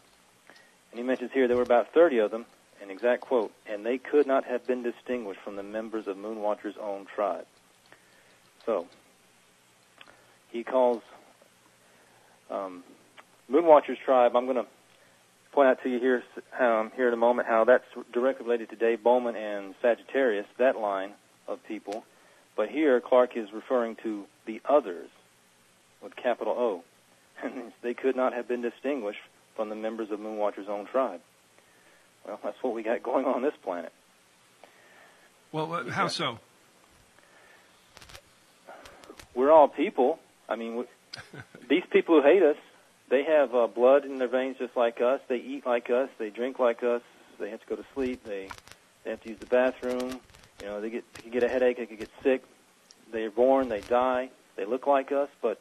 And he mentions here there were about 30 of them, an exact quote, and they could not have been distinguished from the members of Moonwatcher's own tribe. So he calls Moonwatcher's tribe, I'm going to point out to you here in a moment how that's directly related to Dave Bowman and Sagittarius, that line of people. But here Clark is referring to the others with capital O. And they could not have been distinguished from the members of Moonwatcher's own tribe. Well, that's what we got going on this planet. Well, how so? We're all people. These people who hate us, they have blood in their veins just like us. They eat like us. They drink like us. They have to go to sleep. They have to use the bathroom. They can get a headache. They can get sick. They're born. They die. They look like us, but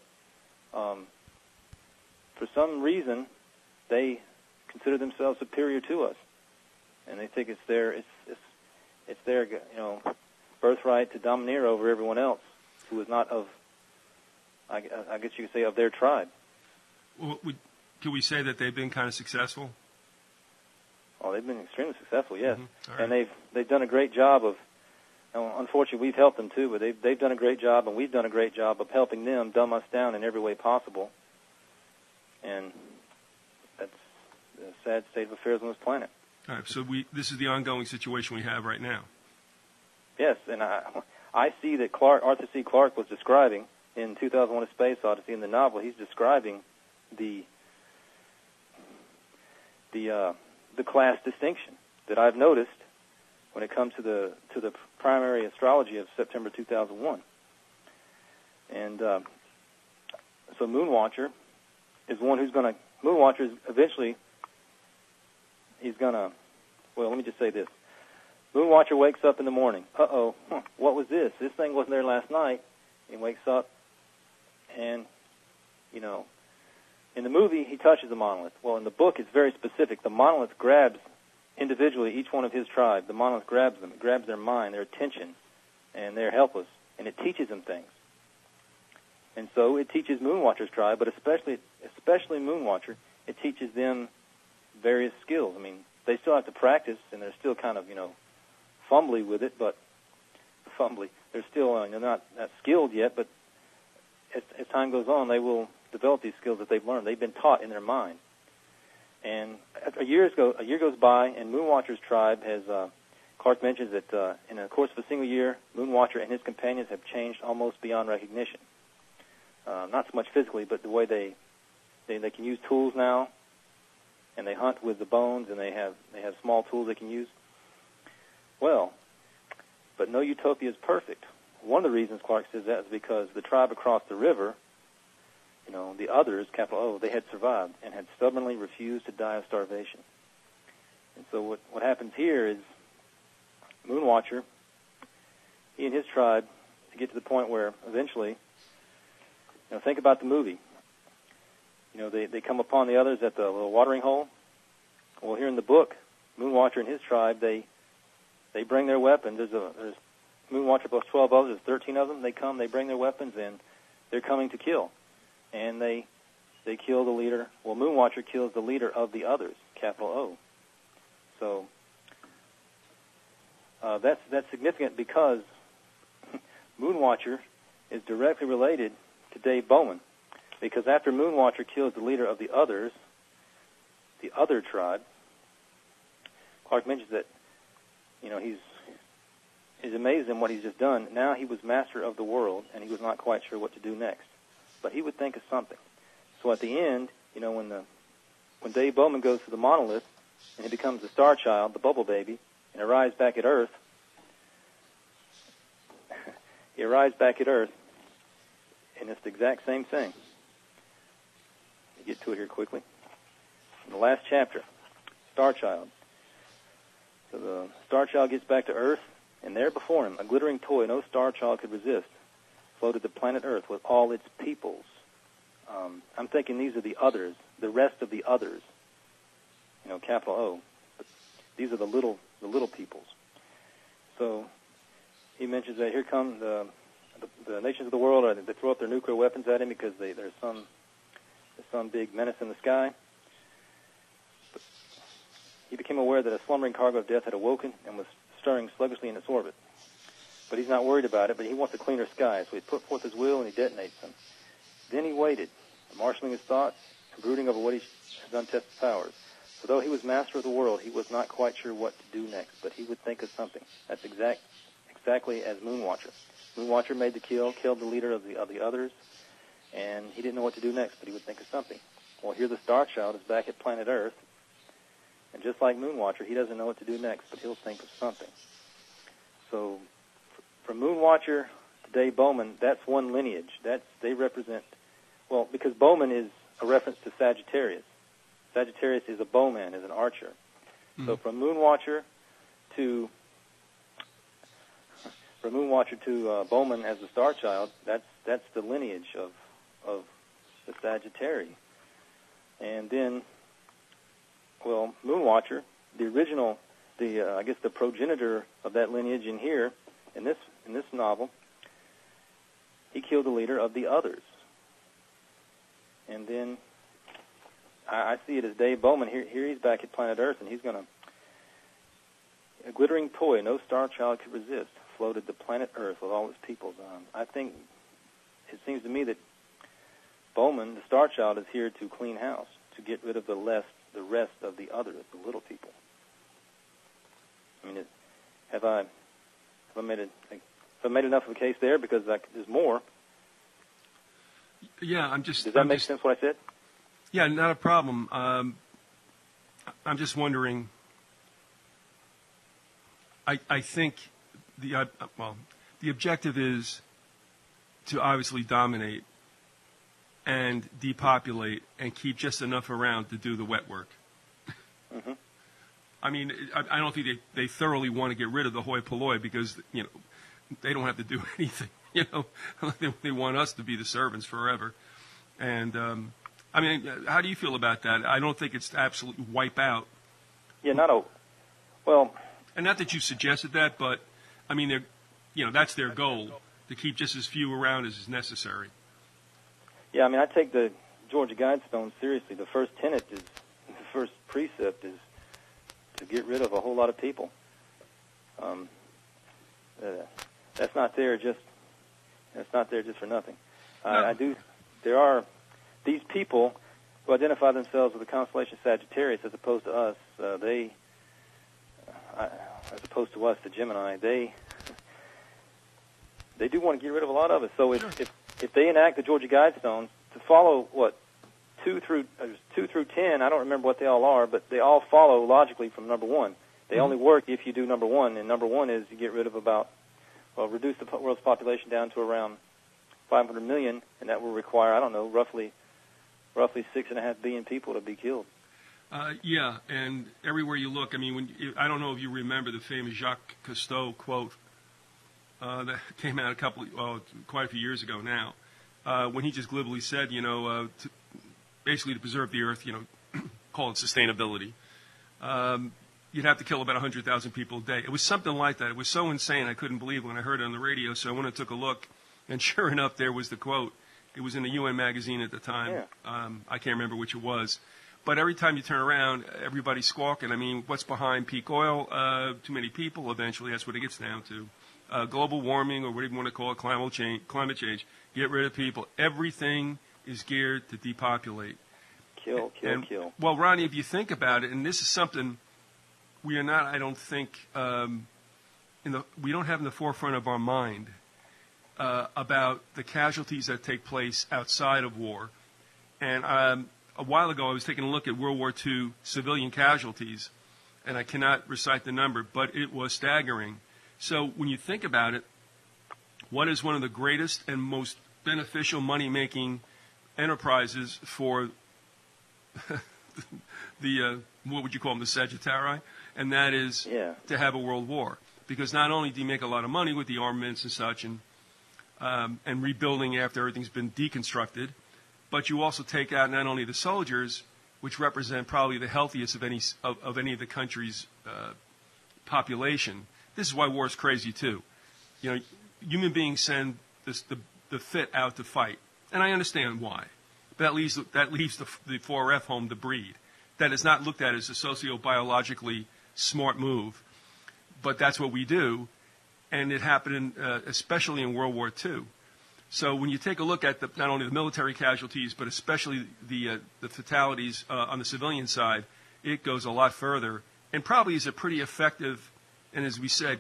for some reason, they consider themselves superior to us, and they think it's their birthright to domineer over everyone else who is not of, I guess you could say, of their tribe. Well, can we say that they've been kind of successful? Oh, they've been extremely successful, yes. Mm-hmm. All right. And they've done a great job of. Unfortunately, we've helped them too, but they've done a great job, and we've done a great job of helping them dumb us down in every way possible. And that's the sad state of affairs on this planet. All right. So this is the ongoing situation we have right now. Yes, and I see that Arthur C. Clarke was describing in 2001: A Space Odyssey in the novel. He's describing the class distinction that I've noticed when it comes to the primary astrology of September 2001. And so Moonwatcher is one who's going to. Moonwatcher is eventually. He's going to. Well, let me just say this. Moonwatcher wakes up in the morning. What was this? This thing wasn't there last night. He wakes up, and in the movie he touches the monolith. Well, in the book it's very specific. The monolith grabs individually each one of his tribe. The monolith grabs them. It grabs their mind, their attention, and they're helpless. And it teaches them things. And so it teaches Moonwatcher's tribe, but especially Moonwatcher, it teaches them various skills. They still have to practice, and they're still kind of, fumbly with it, but they're still they're not skilled yet, but as time goes on, they will develop these skills that they've learned. They've been taught in their mind. And a year goes by, and Moonwatcher's tribe has, Clark mentions that in the course of a single year, Moonwatcher and his companions have changed almost beyond recognition. Not so much physically, but the way they can use tools now, and they hunt with the bones, and they have small tools they can use. Well, but no utopia is perfect. One of the reasons Clark says that is because the tribe across the river, the others, capital O, they had survived and had stubbornly refused to die of starvation. And so what happens here is Moonwatcher, he and his tribe, to get to the point where eventually, think about the movie. They come upon the others at the little watering hole, Well, here in the book, Moonwatcher and his tribe, they bring their weapons. There's Moonwatcher plus 12 others, there's 13 of them. They come, they bring their weapons, and they're coming to kill. And they kill the leader. Well, Moonwatcher kills the leader of the others, capital O. So that's significant because Moonwatcher is directly related to Dave Bowman, because after Moonwatcher kills the leader of the others, the other tribe, Clark mentions that, he's amazed in what he's just done. Now he was master of the world, and he was not quite sure what to do next. But he would think of something. So at the end, when Dave Bowman goes to the monolith, and he becomes the star child, the bubble baby, and arrives back at Earth, and it's the exact same thing. Let me get to it here quickly. In the last chapter, Star Child. So the Star Child gets back to Earth, and there before him, a glittering toy no Star Child could resist, floated the planet Earth with all its peoples. I'm thinking these are the others, the rest of the others, capital O. But these are the little peoples. So he mentions that here come the nations of the world. They throw up their nuclear weapons at him because there's some big menace in the sky. But he became aware that a slumbering cargo of death had awoken and was stirring sluggishly in its orbit. But he's not worried about it, but he wants a cleaner sky, so he put forth his will and he detonates them. Then he waited, marshaling his thoughts and brooding over what his untested powers. For though he was master of the world, he was not quite sure what to do next, but he would think of something. That's exactly as Moonwatcher. Moonwatcher made the kill, killed the leader of the others, and he didn't know what to do next, but he would think of something. Well, here the Star Child is back at planet Earth, and just like Moonwatcher, he doesn't know what to do next, but he'll think of something. So from Moonwatcher to Dave Bowman, that's one lineage. They represent, well, because Bowman is a reference to Sagittarius. Sagittarius is a bowman, is an archer. Mm-hmm. So from Moonwatcher to Bowman as the Star Child, that's the lineage of the Sagittarius. And then, well, Moonwatcher, the original, I guess the progenitor of that lineage in here, in this novel, he killed the leader of the others. And then I see it as Dave Bowman. Here he's back at planet Earth, and he's going to... A glittering toy no Star Child could resist floated the planet Earth with all its peoples on. I think it seems to me that Bowman, the Star Child, is here to clean house, to get rid of the rest of the others, the little people. I mean, have I made enough of a case there? Because there's more. Yeah, Does that make sense what I said? Yeah, not a problem. I'm just wondering. I think the objective is to obviously dominate and depopulate and keep just enough around to do the wet work. Mm-hmm. I mean, I don't think they thoroughly want to get rid of the hoi polloi because they don't have to do anything. They want us to be the servants forever. And I mean, how do you feel about that? I don't think it's to absolutely wipe out. Yeah, well. And not that you suggested that, but I mean, that's their goal, to keep just as few around as is necessary. Yeah, I mean, I take the Georgia Guidestones seriously. The first first precept is to get rid of a whole lot of people. That's not there just for nothing. No. There are these people who identify themselves with the constellation Sagittarius, as opposed to us. As opposed to us, the Gemini, they do want to get rid of a lot of us. So if they enact the Georgia Guidestones to follow 2 through 10, I don't remember what they all are, but they all follow logically from number 1. They only work if you do number 1, and number 1 is you get rid of reduce the world's population down to around 500 million, and that will require, I don't know, roughly 6.5 billion people to be killed. Yeah, and everywhere you look, I mean, I don't know if you remember the famous Jacques Cousteau quote that came out quite a few years ago now, when he just glibly said, basically to preserve the earth, call it sustainability. you'd have to kill about 100,000 people a day. It was something like that. It was so insane I couldn't believe it when I heard it on the radio. So I went and took a look, and sure enough, there was the quote. It was in a UN magazine at the time. Yeah. I can't remember which it was. But every time you turn around, everybody's squawking. I mean, what's behind peak oil? Too many people, eventually. That's what it gets down to. Global warming, or whatever you want to call it, climate change. Get rid of people. Everything is geared to depopulate. Kill. Well, Ronnie, if you think about it, and this is something we are not, I don't think, we don't have in the forefront of our mind about the casualties that take place outside of war. And a while ago, I was taking a look at World War II civilian casualties, and I cannot recite the number, but it was staggering. So when you think about it, what is one of the greatest and most beneficial money-making enterprises for the, what would you call them, the Sagittarii? And that is to have a world war. Because not only do you make a lot of money with the armaments and such and rebuilding after everything's been deconstructed, but you also take out not only the soldiers, which represent probably the healthiest of any of the country's population. This is why war is crazy too. You know, human beings send the fit out to fight, and I understand why. But that leaves the 4F home to breed. That is not looked at as a socio-biologically smart move, but that's what we do, and it happened especially in World War II. So when you take a look at not only the military casualties, but especially the fatalities on the civilian side, it goes a lot further, and probably is a pretty effective, and as we said,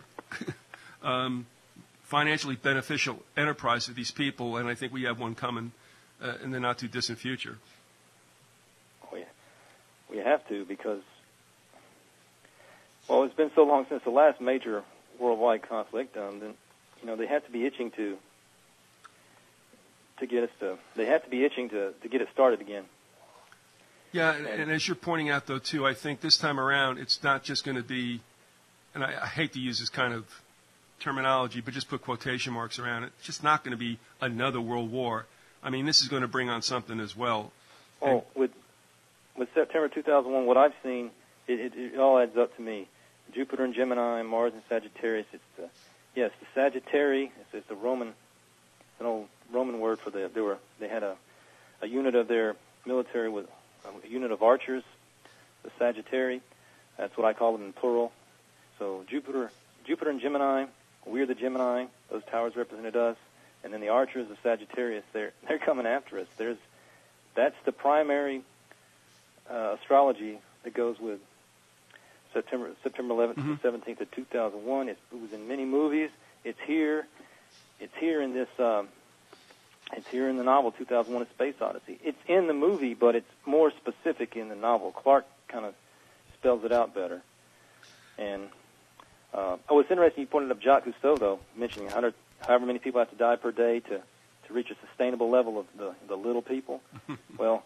financially beneficial enterprise for these people, and I think we have one coming in the not too distant future. Oh yeah, we have to, because it's been so long since the last major worldwide conflict. Then they have to be itching to get us to. They have to be itching to get it started again. Yeah, and as you're pointing out, though, too, I think this time around it's not just going to be, and I hate to use this kind of terminology, but just put quotation marks around it. It's just not going to be another world war. I mean, this is going to bring on something as well. Oh, with September 2001, what I've seen, it all adds up to me. Jupiter and Gemini, Mars and Sagittarius. It's the Sagittarius. It's the Roman, an old Roman word for they had a unit of their military with a unit of archers, the Sagittarius. That's what I call them in plural. So Jupiter and Gemini, we're the Gemini. Those towers represented us. And then the archers of Sagittarius, they're coming after us. That's the primary astrology that goes with September 11th to the 17th of 2001. It was in many movies. It's here. It's here in this. It's here in the novel 2001: A Space Odyssey. It's in the movie, but it's more specific in the novel. Clark kind of spells it out better. And it's interesting you pointed up Jacques Cousteau, though, mentioning however many people have to die per day to reach a sustainable level of the little people. Well,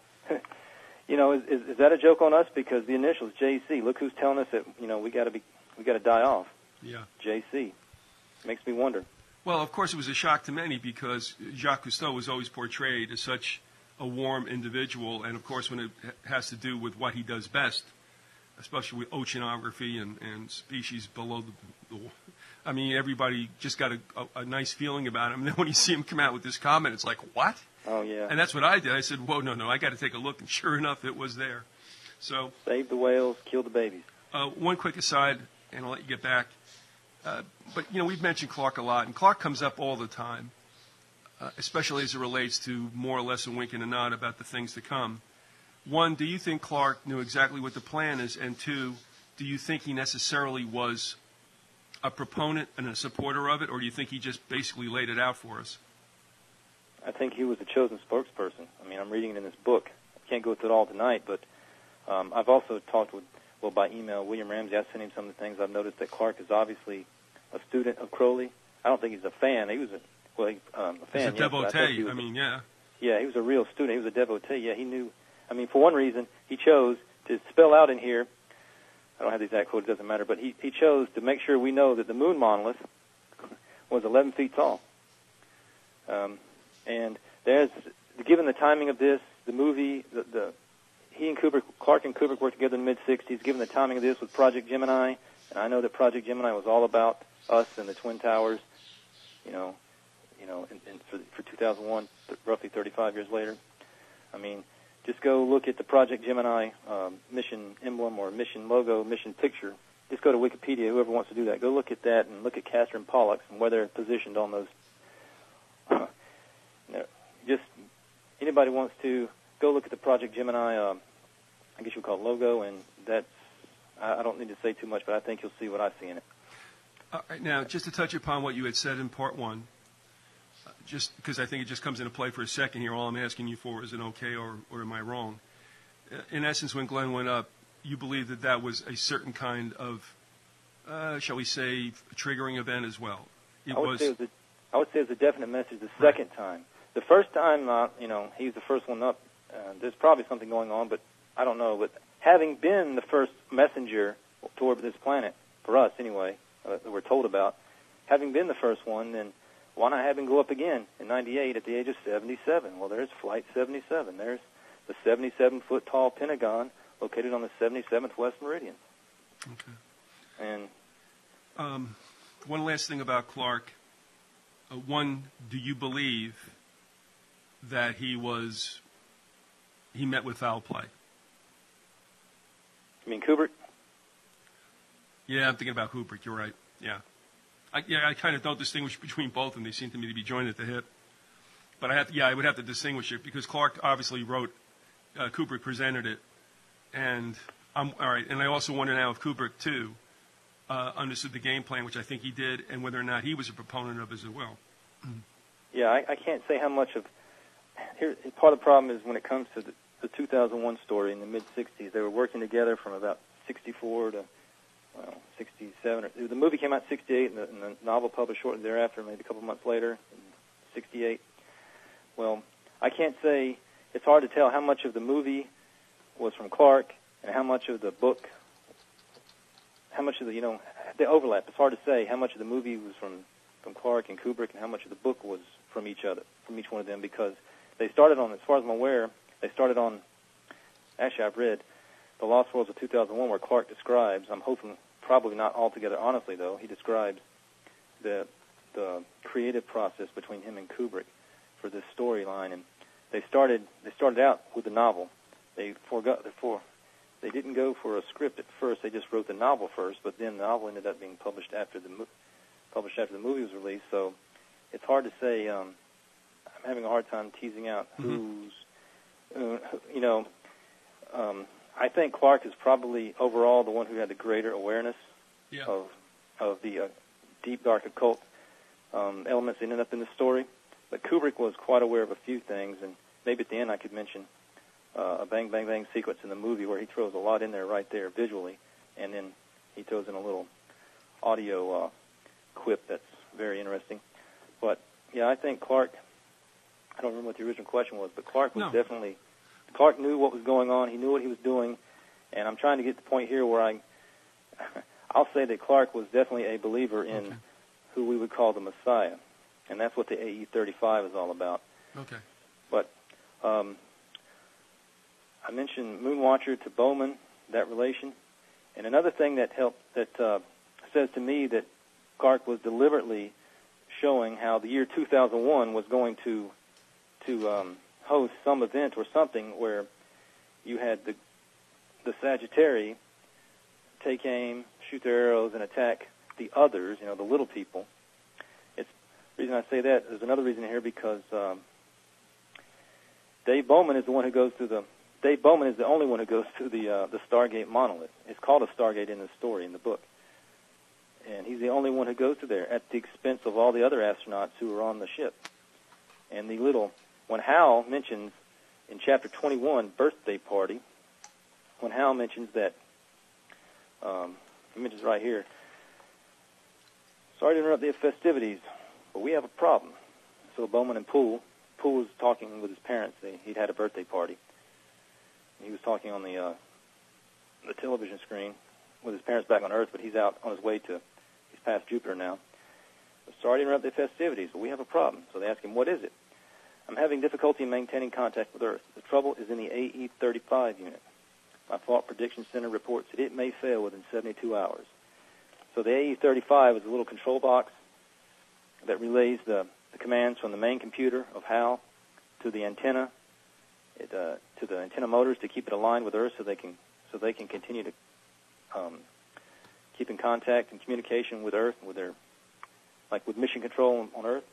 is that a joke on us? Because the initials JC. Look who's telling us that we got to die off. Yeah. JC. Makes me wonder. Well, of course, it was a shock to many because Jacques Cousteau was always portrayed as such a warm individual, and of course, when it has to do with what he does best, especially with oceanography and species below the I mean, everybody just got a nice feeling about him. And then when you see him come out with this comment, it's like, what? Oh, yeah. And that's what I did. I said, whoa, no, I got to take a look. And sure enough, it was there. So save the whales, kill the babies. One quick aside, and I'll let you get back. But, we've mentioned Clark a lot, and Clark comes up all the time, especially as it relates to more or less a wink and a nod about the things to come. One, do you think Clark knew exactly what the plan is? And two, do you think he necessarily was a proponent and a supporter of it, or do you think he just basically laid it out for us? I think he was a chosen spokesperson. I mean, I'm reading it in this book. I can't go through it all tonight, but I've also talked by email, William Ramsey. I sent him some of the things I've noticed that Clark is obviously a student of Crowley. I don't think he's a fan. He was a fan. He's a devotee. Yeah, he was a real student. He was a devotee. Yeah, he knew. I mean, for one reason, he chose to spell out in here, I don't have the exact quote, it doesn't matter, but he chose to make sure we know that the moon monolith was 11 feet tall. And given the timing of this, the movie, Clark and Kubrick worked together in the mid-'60s. Given the timing of this with Project Gemini, and I know that Project Gemini was all about us and the Twin Towers, and for 2001, roughly 35 years later. I mean, just go look at the Project Gemini mission emblem or mission logo, mission picture. Just go to Wikipedia, whoever wants to do that. Go look at that and look at Castor and Pollux and where they're positioned on those. Just anybody wants to go look at the Project Gemini, I guess you would call it logo, and that's, I don't need to say too much, but I think you'll see what I see in it. Now, just to touch upon what you had said in part one, just because I think it just comes into play for a second here, all I'm asking you for is an okay or am I wrong? In essence, when Glenn went up, you believe that that was a certain kind of, shall we say, triggering event as well? I would say it was a definite message the second time. The first time, he's the first one up. There's probably something going on, but I don't know. But having been the first messenger toward this planet, for us anyway, that we're told about, having been the first one, then why not have him go up again in 98 at the age of 77? Well, there's Flight 77. There's the 77-foot-tall Pentagon located on the 77th West Meridian. Okay. And one last thing about Clark. One, do you believe that he met with foul play? You mean Kubrick? Yeah, I'm thinking about Kubrick. You're right. Yeah. I kind of don't distinguish between both, and they seem to me to be joined at the hip. But I would have to distinguish it because Clark obviously wrote, Kubrick presented it, and all right. And I also wonder now if Kubrick too understood the game plan, which I think he did, and whether or not he was a proponent of it as well. Yeah, I can't say how much of. Here, part of the problem is when it comes to the 2001 story in the mid '60s, they were working together from about '64 to 67. The movie came out in '68, and the novel published shortly thereafter, maybe a couple months later, in '68. Well, I can't say. It's hard to tell how much of the movie was from Clark and how much of the book. How much of the overlap. It's hard to say how much of the movie was from Clark and Kubrick and how much of the book was from each one of them, because they started on, as far as I'm aware, actually I've read The Lost Worlds of 2001 where Clark describes, I'm hoping probably not altogether honestly though, he describes the creative process between him and Kubrick for this storyline, and they started out with the novel. They didn't go for a script at first, they just wrote the novel first, but then the novel ended up being published after the movie was released, so it's hard to say. I'm having a hard time teasing out who's, I think Clark is probably overall the one who had the greater awareness of the deep, dark occult elements that ended up in the story, but Kubrick was quite aware of a few things, and maybe at the end I could mention a bang, bang, bang sequence in the movie where he throws a lot in there right there visually, and then he throws in a little audio quip that's very interesting. But, yeah, I think Clark, I don't remember what the original question was, but Clark was definitely, Clark knew what was going on, he knew what he was doing, and I'm trying to get to the point here where I'll say that Clark was definitely a believer in who we would call the Messiah, and that's what the AE-35 is all about. Okay. But I mentioned Moonwatcher to Bowman, that relation, and another thing that says to me that Clark was deliberately showing how the year 2001 was going to host some event or something where you had the Sagittarius take aim, shoot their arrows, and attack the others, the little people. The reason I say that, there's another reason here because Dave Bowman is the one who goes through the only one who goes through the Stargate monolith. It's called a Stargate in the story, in the book. And he's the only one who goes to there at the expense of all the other astronauts who are on the ship. And when Hal mentions in Chapter 21, birthday party, when Hal mentions that, he mentions right here, sorry to interrupt the festivities, but we have a problem. So Bowman and Poole was talking with his parents. He'd had a birthday party. He was talking on the television screen with his parents back on Earth, but he's out on his way he's past Jupiter now. Sorry to interrupt the festivities, but we have a problem. So they ask him, what is it? I'm having difficulty in maintaining contact with Earth. The trouble is in the AE35 unit. My Fault Prediction Center reports that it may fail within 72 hours. So the AE35 is a little control box that relays the commands from the main computer of HAL to the antenna, to the antenna motors to keep it aligned with Earth so they can continue to keep in contact and communication with Earth, with mission control on Earth.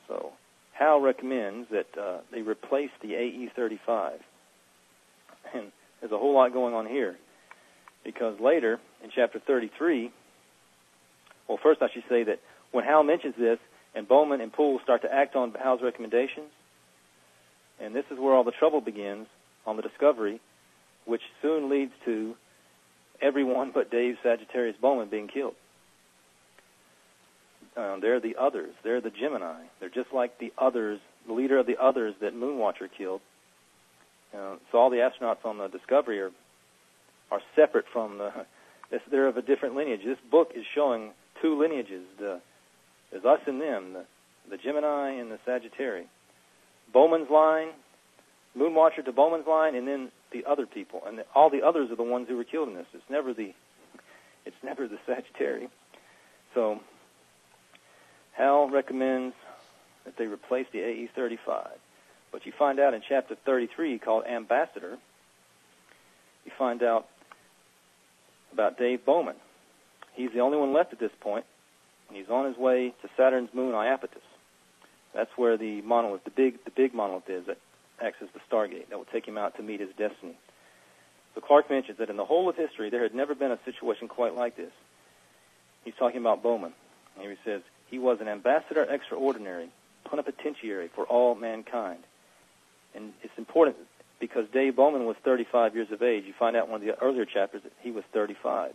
So HAL recommends that they replace the AE35. And there's a whole lot going on here, because later in chapter 33, well, first I should say that when HAL mentions this, and Bowman and Poole start to act on HAL's recommendations, and this is where all the trouble begins on the Discovery, which soon leads to everyone but Dave Sagittarius Bowman being killed. They're the others. They're the Gemini. They're just like the others, the leader of the others that Moonwatcher killed. So all the astronauts on the Discovery are separate from they're of a different lineage. This book is showing two lineages. There's us and them, the Gemini and the Sagittarius. Bowman's line, Moonwatcher to Bowman's line, and then the other people. And all the others are the ones who were killed in this. It's never the Sagittarius. So HAL recommends that they replace the AE35. But you find out in chapter 33, called Ambassador, you find out about Dave Bowman. He's the only one left at this point, and he's on his way to Saturn's moon Iapetus. That's where the monolith, the big monolith is that acts as the Stargate that will take him out to meet his destiny. So Clark mentions that in the whole of history, there had never been a situation quite like this. He's talking about Bowman. And he says, he was an ambassador extraordinary, plenipotentiary for all mankind. And it's important because Dave Bowman was 35 years of age. You find out in one of the earlier chapters that he was 35.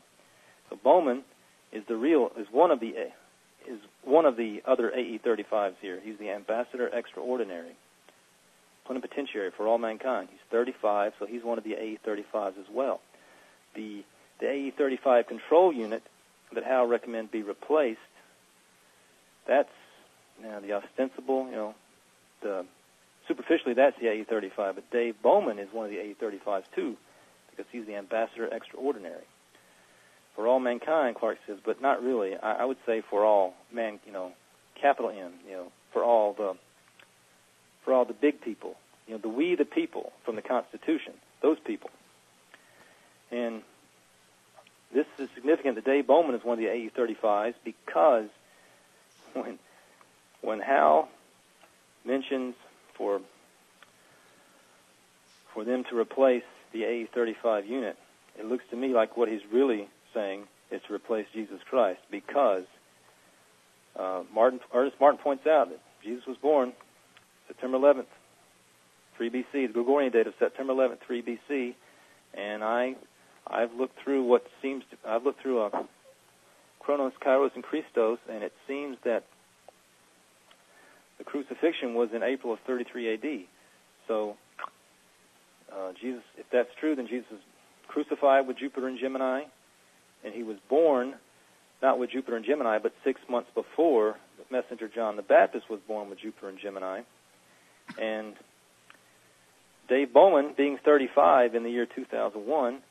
So Bowman is one of the other AE35s here. He's the ambassador extraordinary, plenipotentiary for all mankind. He's 35, so he's one of the AE35s as well. The AE35 control unit that HAL recommend be replaced, that's the ostensible, superficially that's the AE35, but Dave Bowman is one of the AE35s too, because he's the ambassador extraordinary. For all mankind, Clark says, but not really. I would say for all man, capital M, for all the big people, the we the people from the Constitution, those people. And this is significant that Dave Bowman is one of the AE35s because when HAL mentions for them to replace the AE35 unit, it looks to me like what he's really saying is to replace Jesus Christ, because Ernest Martin points out that Jesus was born September 11th, 3 BC, the Gregorian date of September 11th, 3 BC, and I've looked through Chronos, Kairos, and Christos, and it seems that the crucifixion was in April of 33 AD. So Jesus, if that's true, then Jesus was crucified with Jupiter and Gemini, and he was born not with Jupiter and Gemini, but 6 months before the messenger John the Baptist was born with Jupiter and Gemini. And Dave Bowman, being 35 in the year 2001,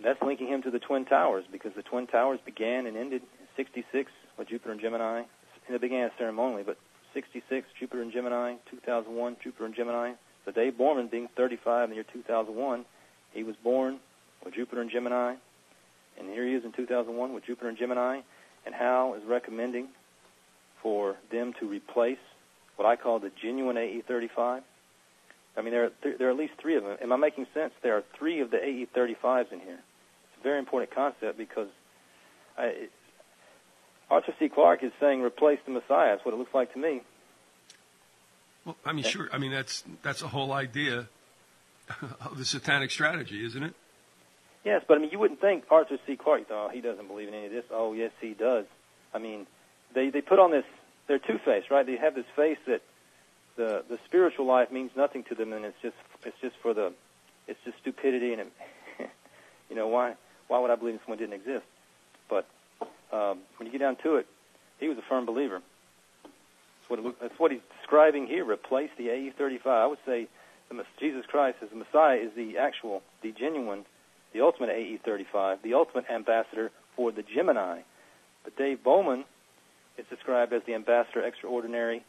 that's linking him to the Twin Towers, because the Twin Towers began and ended in 66 with Jupiter and Gemini. And it began ceremonially, but 66, Jupiter and Gemini, 2001, Jupiter and Gemini. So Dave Bowman, being 35 in the year 2001, he was born with Jupiter and Gemini, and here he is in 2001 with Jupiter and Gemini, and HAL is recommending for them to replace what I call the genuine AE35. I mean, there are at least three of them. Am I making sense? There are three of the AE35s in here. It's a very important concept because Arthur C. Clarke is saying replace the Messiah. That's what it looks like to me. Well, I mean, sure. I mean, that's the whole idea of the satanic strategy, isn't it? Yes, but I mean, you wouldn't think Arthur C. Clarke, oh, he doesn't believe in any of this. Oh, yes, he does. I mean, they put on this, they're two-faced, right? They have this face that the spiritual life means nothing to them, and it's just stupidity, and why would I believe someone didn't exist? But when you get down to it, he was a firm believer. That's what he's describing here. Replace the AE-35. I would say Jesus Christ as the Messiah is the genuine, the ultimate AE-35, the ultimate ambassador for the Gemini. But Dave Bowman is described as the ambassador extraordinary,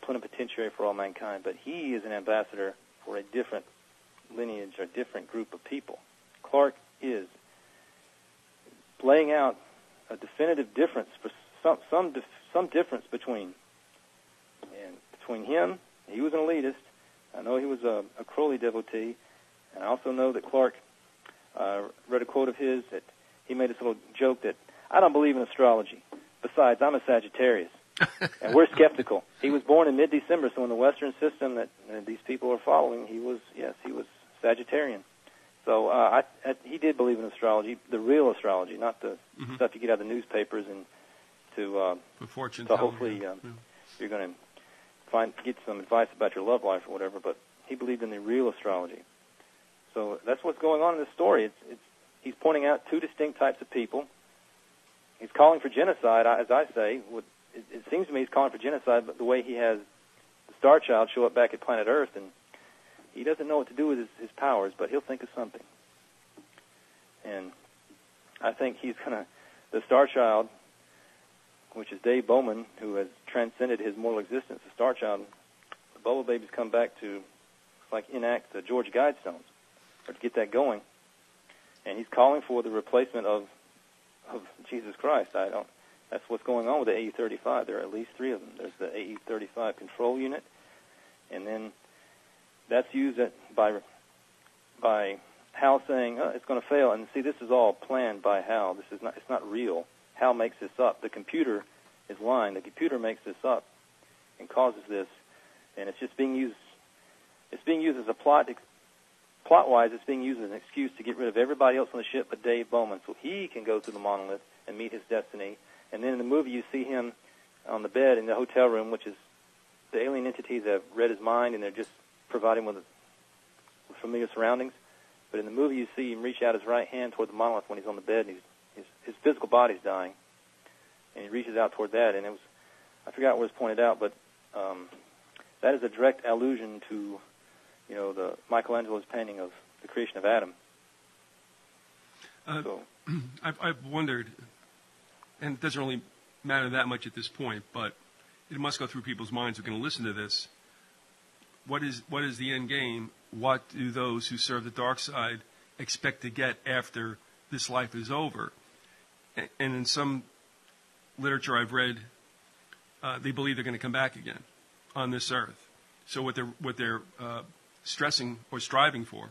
plenipotentiary for all mankind. But he is an ambassador for a different lineage or different group of people. Clark is laying out a definitive difference, for some difference between him. He was an elitist. I know he was a Crowley devotee, and I also know that Clark read a quote of his that he made this little joke that I don't believe in astrology. Besides, I'm a Sagittarius, and we're skeptical. He was born in mid-December, so in the Western system that these people are following, he was Sagittarian. So he did believe in astrology, the real astrology, not the stuff you get out of the newspapers and to fortune. So hopefully you're going to get some advice about your love life or whatever. But he believed in the real astrology. So that's what's going on in this story. He's pointing out two distinct types of people. He's calling for genocide, as I say. It seems to me he's calling for genocide, but the way he has the Star Child show up back at planet Earth, and he doesn't know what to do with his powers, but he'll think of something. And I think the Star Child, which is Dave Bowman, who has transcended his mortal existence, the Star Child, the Bubble Babies come back to, enact the George Guidestones, or to get that going. And he's calling for the replacement of Jesus Christ. That's what's going on with the AE-35. There are at least three of them. There's the AE-35 control unit, and then that's used by Hal saying it's going to fail. And see, this is all planned by Hal. It's not real. Hal makes this up. The computer is lying. The computer makes this up and causes this, and it's just being used. It's being used as a plot-wise. It's being used as an excuse to get rid of everybody else on the ship but Dave Bowman, so he can go through the monolith and meet his destiny. And then in the movie, you see him on the bed in the hotel room, which is the alien entities have read his mind, and they're just providing him with familiar surroundings. But in the movie, you see him reach out his right hand toward the monolith when he's on the bed, and his physical body's dying, and he reaches out toward that. And I forgot where it's pointed out, but that is a direct allusion to, the Michelangelo's painting of the creation of Adam. I've wondered, and it doesn't really matter that much at this point, but it must go through people's minds who are going to listen to this. What is the end game? What do those who serve the dark side expect to get after this life is over? And in some literature I've read, they believe they're going to come back again on this earth. So what they're stressing or striving for,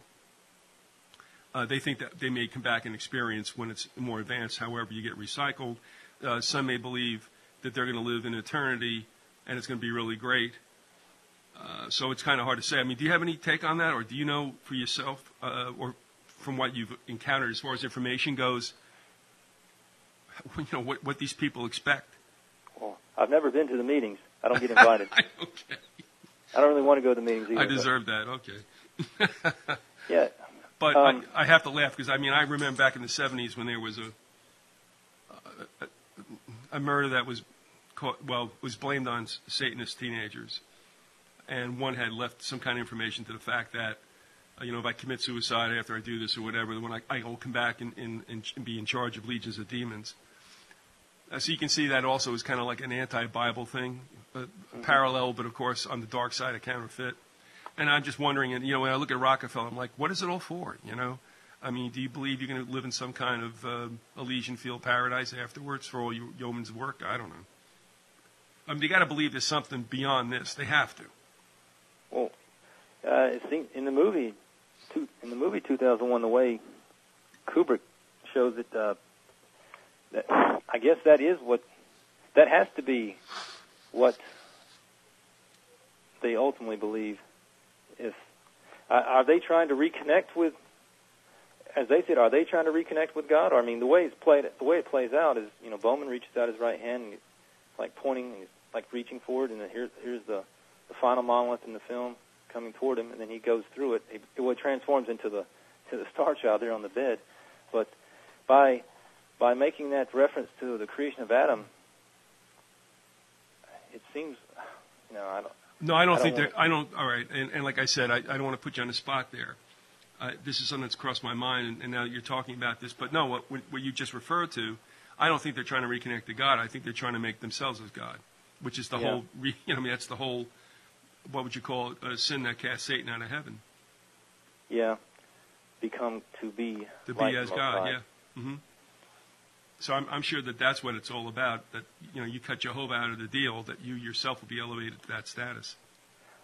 they think that they may come back and experience when it's more advanced. However, you get recycled. Some may believe that they're going to live in eternity and it's going to be really great. So it's kind of hard to say. I mean, do you have any take on that, or do you know for yourself, or from what you've encountered as far as information goes, what these people expect? Well, I've never been to the meetings. I don't get invited. Okay. I don't really want to go to the meetings either. I deserve that. Okay. Yeah. But I have to laugh because, I remember back in the 70s when there was a murder that was blamed on Satanist teenagers. And one had left some kind of information to the fact that, if I commit suicide after I do this or whatever, when I will come back and be in charge of legions of demons. So you can see that also is kind of like an anti-Bible thing, parallel, but of course on the dark side, a counterfeit. And I'm just wondering, and when I look at Rockefeller, I'm like, what is it all for? Do you believe you're going to live in some kind of Elysian field paradise afterwards for all your yeoman's work? I don't know. They got to believe there's something beyond this. They have to. Well, in the movie 2001, the way Kubrick shows it, that I guess that has to be what they ultimately believe. Are they trying to reconnect with, as they said, are they trying to reconnect with God? Or, the way it plays out is, Bowman reaches out his right hand, and he's like pointing, and he's like reaching forward, and then here's the final monolith in the film coming toward him, and then he goes through it. It transforms into the Star Child there on the bed. But by making that reference to the creation of Adam, it's seems, I don't. No, I don't think wanna... I don't. All right, and like I said, I don't want to put you on the spot there. This is something that's crossed my mind, and now you're talking about this. But no, what you just referred to, I don't think they're trying to reconnect to God. I think they're trying to make themselves as God, which is the whole. That's the whole. What would you call it? A sin that cast Satan out of heaven. Yeah, become to be as God. Yeah. Mm-hmm. So I'm sure that that's what it's all about. That you cut Jehovah out of the deal, that you yourself will be elevated to that status.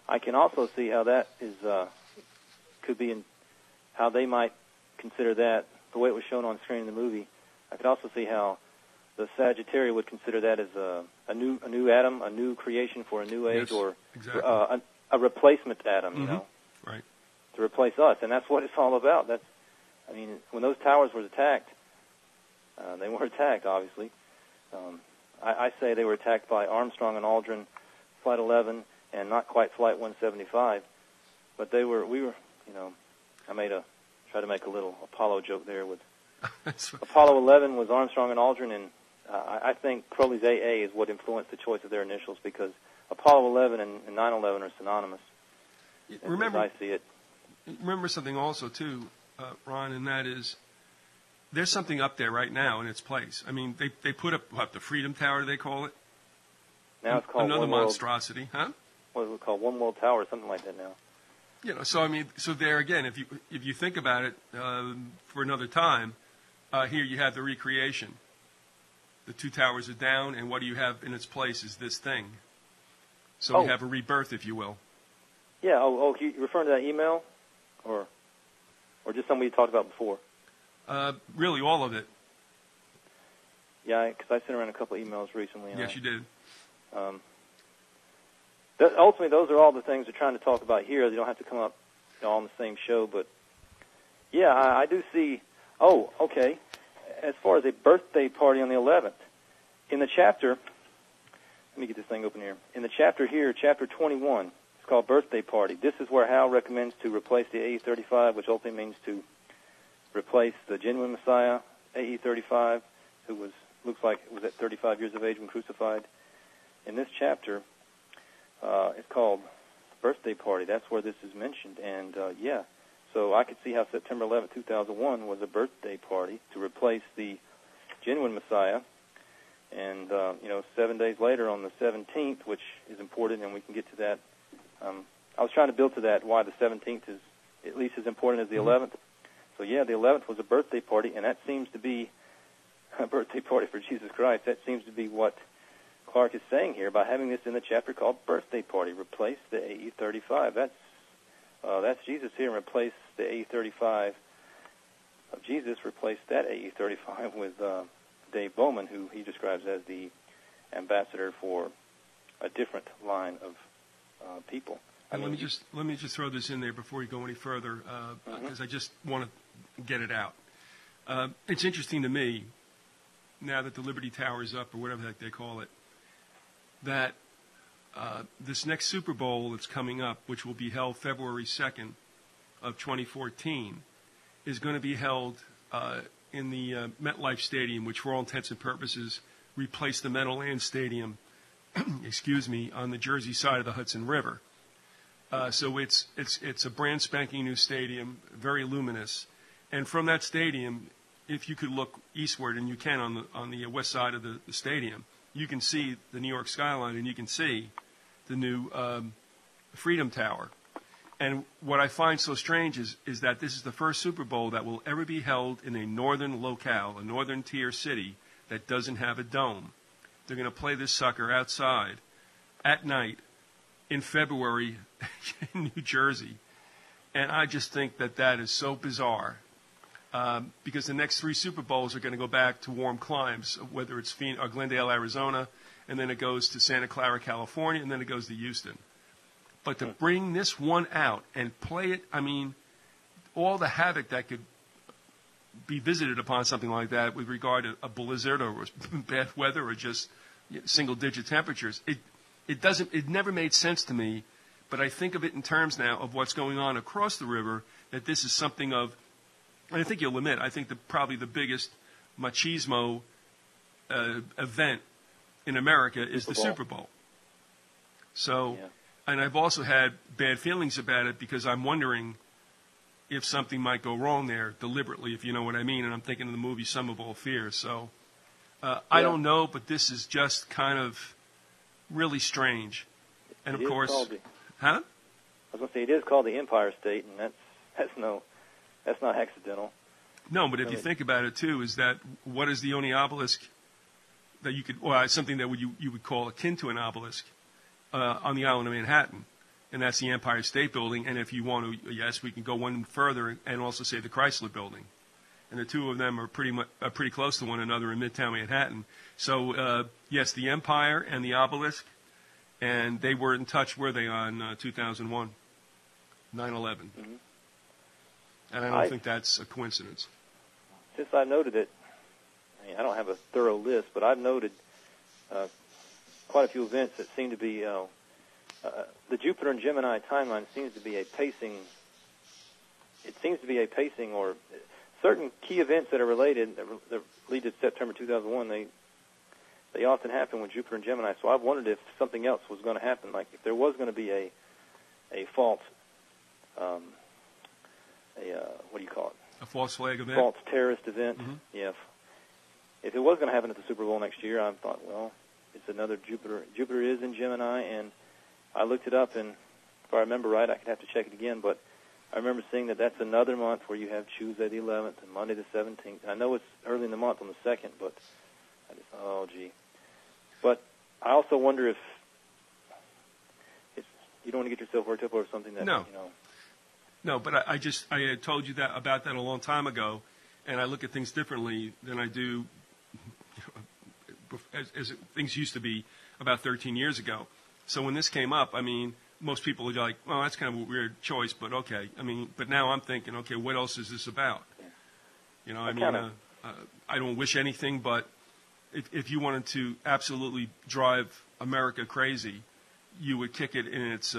I can also see how that is could be in how they might consider that the way it was shown on screen in the movie. I could also see how the Sagittarius would consider that as a new Adam, a new creation for a new age, or exactly. A replacement Adam. Mm-hmm. Right. To replace us, and that's what it's all about. When those towers were attacked. They were attacked, obviously. I say they were attacked by Armstrong and Aldrin, Flight 11, and not quite Flight 175. But we were, I tried to make a little Apollo joke there with Apollo 11 was Armstrong and Aldrin, and I think Crowley's AA is what influenced the choice of their initials, because Apollo 11 and 9/11 are synonymous. Remember, as I see it. Remember something also, too, Ron, and that is, there's something up there right now in its place. I mean, they put up, the Freedom Tower, they call it? Now it's called another monstrosity, huh? What is it called? One World Tower, something like that now. So there again, if you think about it for another time, here you have the recreation. The two towers are down, and what do you have in its place is this thing. So we have a rebirth, if you will. Yeah. You referring to that email, or just something we talked about before? Really, all of it. Yeah, because I sent around a couple of emails recently. Yes, you did. Ultimately, those are all the things we're trying to talk about here. They don't have to come up on the same show, but yeah, I do see. Oh, okay. As far as a birthday party on the 11th, in the chapter, let me get this thing open here. In the chapter here, chapter 21, it's called Birthday Party. This is where Hal recommends to replace the AE-35, which ultimately means to replace the genuine Messiah, AE-35, who looks like was at 35 years of age when crucified. In this chapter, it's called Birthday Party. That's where this is mentioned. And, so I could see how September 11, 2001 was a birthday party to replace the genuine Messiah. And, 7 days later on the 17th, which is important, and we can get to that. I was trying to build to that why the 17th is at least as important as the 11th. So, the 11th was a birthday party, and that seems to be a birthday party for Jesus Christ. That seems to be what Clark is saying here by having this in the chapter called Birthday Party. Replace the AE-35. That's Jesus here, and replace the AE-35 of Jesus. Replace that AE-35 with Dave Bowman, who he describes as the ambassador for a different line of people. Let me just throw this in there before you go any further, because I just want to get it out. It's interesting to me, now that the Liberty Tower is up, or whatever the heck they call it, that this next Super Bowl that's coming up, which will be held February 2nd of 2014, is going to be held in the MetLife Stadium, which for all intents and purposes replaced the Meadowlands Stadium, on the Jersey side of the Hudson River. So it's a brand spanking new stadium, very luminous. And from that stadium, if you could look eastward, and you can on the west side of the stadium, you can see the New York skyline, and you can see the new Freedom Tower. And what I find so strange is that this is the first Super Bowl that will ever be held in a northern locale, a northern tier city that doesn't have a dome. They're going to play this sucker outside at night in February in New Jersey. And I just think that is so bizarre. Because the next three Super Bowls are going to go back to warm climes, whether it's Glendale, Arizona, and then it goes to Santa Clara, California, and then it goes to Houston. But to bring this one out and play it, all the havoc that could be visited upon something like that with regard to a blizzard or bad weather or just single-digit temperatures, it never made sense to me. But I think of it in terms now of what's going on across the river, that this is something of, and I think you'll admit, I think probably the biggest machismo event in America is the Super Bowl. So, and I've also had bad feelings about it because I'm wondering if something might go wrong there deliberately, if you know what I mean. And I'm thinking of the movie Sum of All Fears. So I don't know, but this is just kind of really strange. And of course, huh? I was going to say it is called the Empire State, and that's not accidental. No, but if you think about it too, is that what is the only obelisk that you could, or something that you would call akin to an obelisk on the island of Manhattan, and that's the Empire State Building. And if you want to, yes, we can go one further and also say the Chrysler Building, and the two of them are pretty close to one another in Midtown Manhattan. So yes, the Empire and the obelisk, and they were in touch, were they, on 2001, 9/11, mm-hmm. And I don't think that's a coincidence. Since I noted it, I don't have a thorough list, but I've noted quite a few events that seem to be the Jupiter and Gemini timeline seems to be a pacing. It seems to be a pacing, or certain key events that are related that lead to September 2001. They often happen with Jupiter and Gemini. So I've wondered if something else was going to happen, like if there was going to be a false, what do you call it? A false flag event? False terrorist event. Mm-hmm. Yeah. If it was going to happen at the Super Bowl next year, I thought, well, it's another Jupiter. Jupiter is in Gemini, and I looked it up, and if I remember right, I could have to check it again, but I remember seeing that that's another month where you have Tuesday the 11th and Monday the 17th. I know it's early in the month on the 2nd, but I just, oh, gee. But I also wonder if you don't want to get yourself worked up over something that, No. No, but I had told you about that a long time ago, and I look at things differently than I do as things used to be about 13 years ago. So when this came up, I mean, most people are like, well, that's kind of a weird choice, but okay. I mean, but now I'm thinking, okay, what else is this about? You know, I don't wish anything, but if you wanted to absolutely drive America crazy, you would kick it in its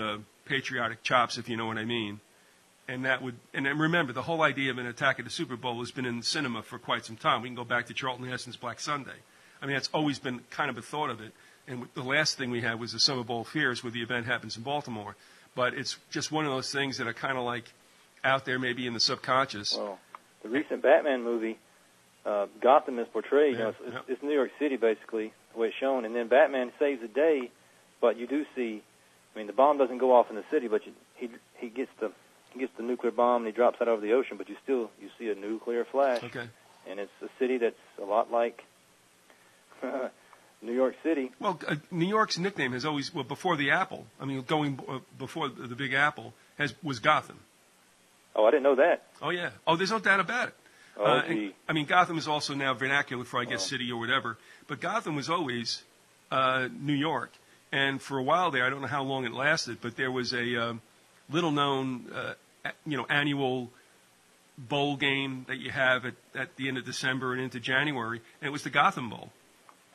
patriotic chops, if you know what I mean. And that would, and then remember, the whole idea of an attack at the Super Bowl has been in cinema for quite some time. We can go back to Charlton Heston's Black Sunday. I mean, that's always been kind of a thought of it. And the last thing we had was the Sum of All Fears, where the event happens in Baltimore. But it's just one of those things that are kind of like out there, maybe in the subconscious. Well, the recent Batman movie, Gotham is portrayed. Yeah, it's New York City, basically, the way it's shown. And then Batman saves the day, but you do see, I mean, the bomb doesn't go off in the city, but he gets the nuclear bomb and he drops that over the ocean, but you see a nuclear flash. Okay. And it's a city that's a lot like New York City. Well, New York's nickname has always, well, before the Apple, I mean, going before the Big Apple, was Gotham. Oh, I didn't know that. Oh, yeah. Oh, there's no doubt about it. Oh, gee. I mean, Gotham is also now vernacular for, I guess, city or whatever. But Gotham was always New York. And for a while there, I don't know how long it lasted, but there was a little-known, annual bowl game that you have at the end of December and into January, and it was the Gotham Bowl.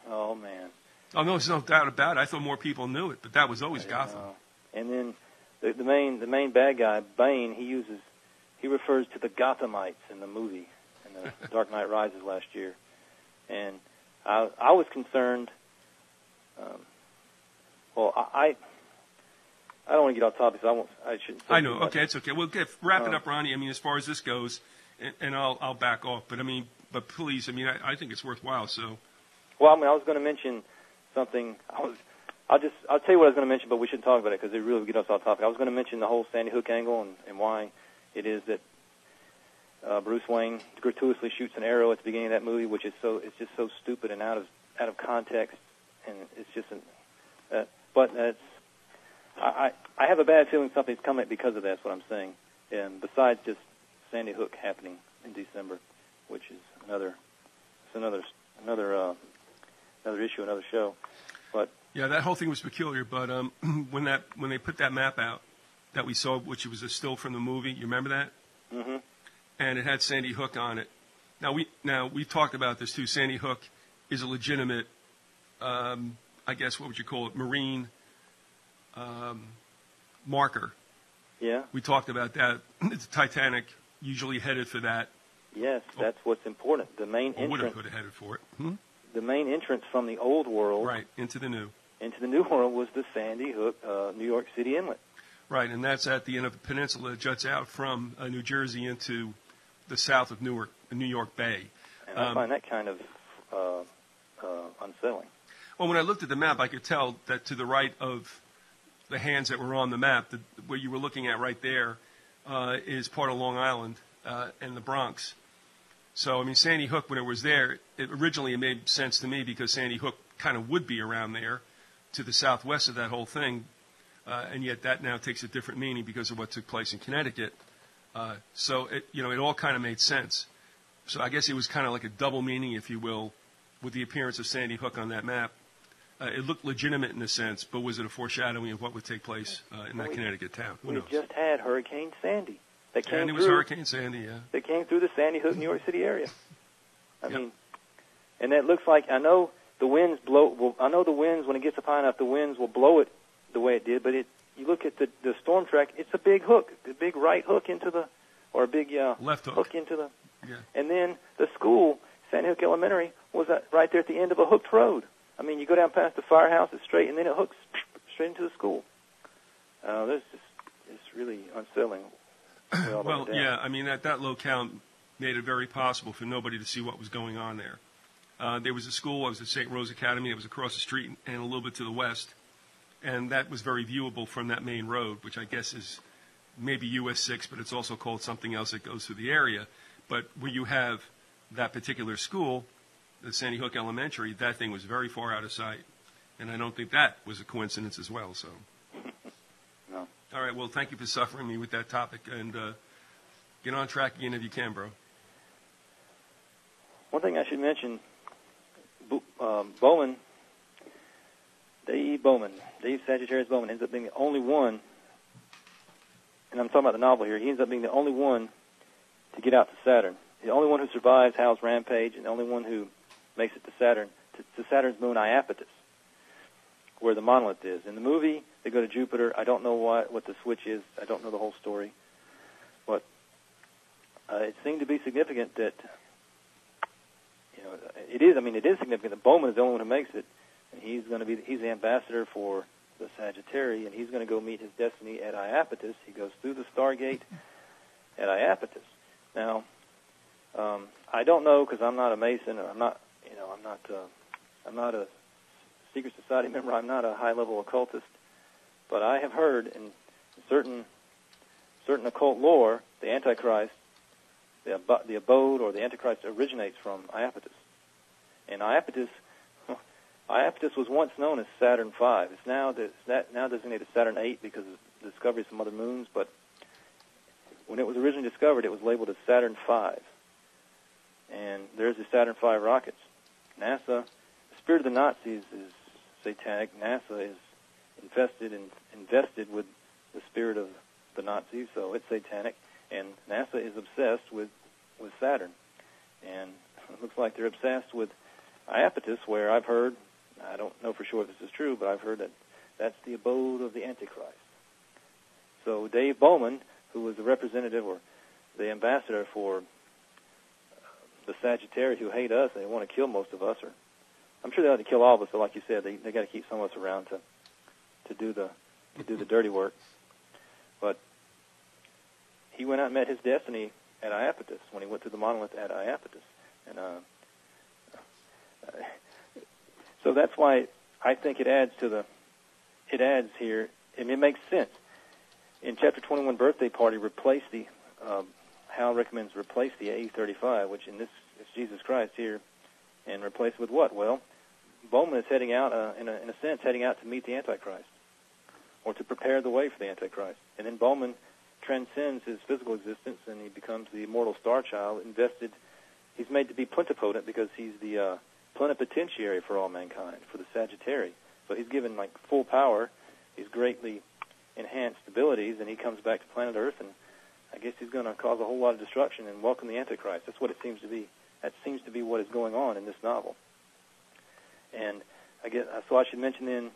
Oh, man. Oh, no, there's no doubt about it. I thought more people knew it, but that was always Gotham. And then the main bad guy, Bane, he refers to the Gothamites in the movie, in the Dark Knight Rises last year. And I was concerned, I don't want to get off topic, so I shouldn't say I know. too much. Okay, it's okay. We'll wrap it up, Ronnie. I mean, as far as this goes, and I'll back off. But please, I mean, I think it's worthwhile. So. Well, I mean, I was going to mention something. I'll tell you what I was going to mention, but we shouldn't talk about it because it really would get us off topic. I was going to mention the whole Sandy Hook angle and why it is that Bruce Wayne gratuitously shoots an arrow at the beginning of that movie, which is it's just so stupid and out of context, and it's just but it's. I have a bad feeling something's coming because of that. That's what I'm saying. And besides just Sandy Hook happening in December, which is another issue, another show. But yeah, that whole thing was peculiar. But when they put that map out that we saw, which was a still from the movie, you remember that? Mm-hmm. And it had Sandy Hook on it. Now we've talked about this too. Sandy Hook is a legitimate, I guess, what would you call it, marine marker. Yeah. We talked about that. It's Titanic usually headed for that. Yes, that's what's important. The main entrance. Would have headed for it. Hmm? The main entrance from the old world. Right, into the new. into the New World was the Sandy Hook, New York City inlet. Right, and that's at the end of the peninsula that juts out from New Jersey into the south of New York Bay. And I find that kind of unsettling. Well, when I looked at the map, I could tell that to the right of the hands that were on the map, what you were looking at right there is part of Long Island and the Bronx. So, I mean, Sandy Hook, when it was there, originally it made sense to me because Sandy Hook kind of would be around there to the southwest of that whole thing, and yet that now takes a different meaning because of what took place in Connecticut. So, it all kind of made sense. So I guess it was kind of like a double meaning, if you will, with the appearance of Sandy Hook on that map. It looked legitimate in a sense, but was it a foreshadowing of what would take place in that Connecticut town? Who knows? We just had Hurricane Sandy. And it was Hurricane Sandy, yeah. That came through the Sandy Hook, New York City area. I mean, and that looks like, I know the winds when it gets up high enough, the winds will blow it the way it did, but you look at the storm track, it's a big hook, a big right hook into the, or a big left hook into the, yeah. And then the school, Sandy Hook Elementary, was right there at the end of a hooked road. I mean, you go down past the firehouse, it's straight, and then it hooks straight into the school. It's really unsettling. Well, yeah, I mean, that locale made it very possible for nobody to see what was going on there. There was a school, it was at St. Rose Academy, it was across the street and a little bit to the west, and that was very viewable from that main road, which I guess is maybe US 6, but it's also called something else that goes through the area. But where you have that particular school, the Sandy Hook Elementary, that thing was very far out of sight, and I don't think that was a coincidence as well, so... No. All right, well, thank you for suffering me with that topic, and get on track again if you can, bro. One thing I should mention, Bowman, Dave Sagittarius Bowman, ends up being the only one, and I'm talking about the novel here, he ends up being the only one to get out to Saturn. The only one who survives Hal's rampage, and the only one who makes it to Saturn, to Saturn's moon Iapetus, where the monolith is. In the movie, they go to Jupiter. I don't know what the switch is. I don't know the whole story. But it seemed to be significant that, it is significant that Bowman is the only one who makes it, and he's the ambassador for the Sagittarius, and he's going to go meet his destiny at Iapetus. He goes through the Stargate at Iapetus. Now, I don't know because I'm not a Mason, and I'm not a secret society member. I'm not a high-level occultist, but I have heard in certain occult lore, the Antichrist, the abode or the Antichrist originates from Iapetus, and Iapetus was once known as Saturn V. It's now designated Saturn VIII because of the discovery of some other moons, but when it was originally discovered, it was labeled as Saturn V. And there's the Saturn V rockets. NASA, the spirit of the Nazis is satanic. NASA is invested with the spirit of the Nazis, so it's satanic. And NASA is obsessed with Saturn. And it looks like they're obsessed with Iapetus, where I've heard, I don't know for sure if this is true, but I've heard that that's the abode of the Antichrist. So Dave Bowman, who was the representative or the ambassador for the Sagittarius who hate us, and they want to kill most of us, or I'm sure they ought to kill all of us, but like you said, they got to keep some of us around to do the dirty work. But he went out and met his destiny at Iapetus when he went to the monolith at Iapetus, and so that's why I think it adds here, and it makes sense. In Chapter 21, Birthday Party, Hal recommends replace the AE-35, which in this is Jesus Christ here, and replace with what? Well, Bowman is heading out, in a sense, heading out to meet the Antichrist, or to prepare the way for the Antichrist. And then Bowman transcends his physical existence, and he becomes the immortal star child, he's made to be plenipotent because he's the plenipotentiary for all mankind, for the Sagittarius. So he's given, full power. He's greatly enhanced abilities, and he comes back to planet Earth, and I guess he's going to cause a whole lot of destruction and welcome the Antichrist. That's what it seems to be. That seems to be what is going on in this novel. And so I should mention then,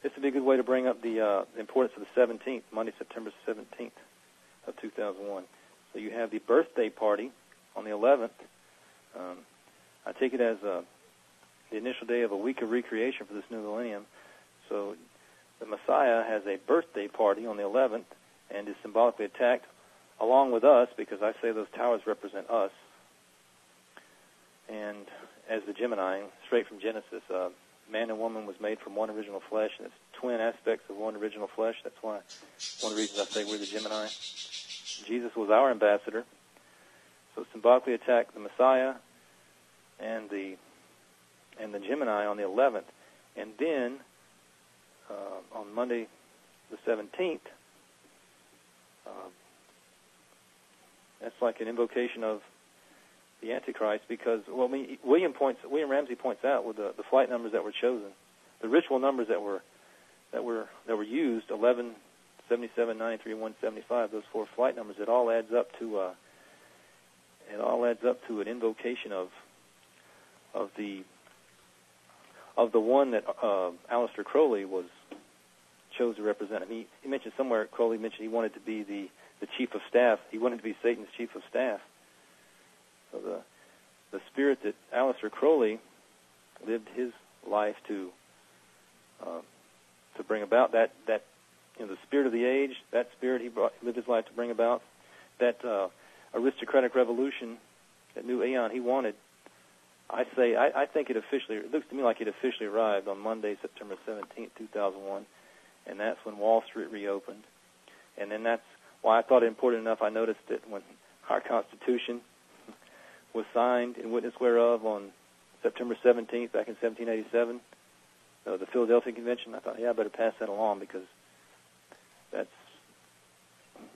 this would be a good way to bring up the importance of the 17th, Monday, September 17th of 2001. So you have the birthday party on the 11th. I take it as the initial day of a week of recreation for this new millennium. So the Messiah has a birthday party on the 11th and is symbolically attacked along with us, because I say those towers represent us. And as the Gemini, straight from Genesis, man and woman was made from one original flesh, and it's twin aspects of one original flesh. That's why one of the reasons I say we're the Gemini. Jesus was our ambassador. So symbolically attack the Messiah and the Gemini on the 11th. And then on Monday the 17th, that's like an invocation of the Antichrist, because William Ramsey points out with the flight numbers that were chosen, the ritual numbers that were used, 11, 77, 93, 175, those four flight numbers, it all adds up to an invocation of the one that Aleister Crowley chose to represent him. He mentioned somewhere, Crowley mentioned he wanted to be the chief of staff. He wanted to be Satan's chief of staff. So the spirit that Aleister Crowley lived his life to bring about, that the spirit of the age, that spirit he lived his life to bring about, that aristocratic revolution, that new aeon he wanted. I think it looks to me like it officially arrived on Monday, September 17th, 2001, and that's when Wall Street reopened. And then that's why I thought it important enough. I noticed that when our Constitution was signed in witness whereof on September 17th back in 1787, the Philadelphia Convention, I thought, I better pass that along, because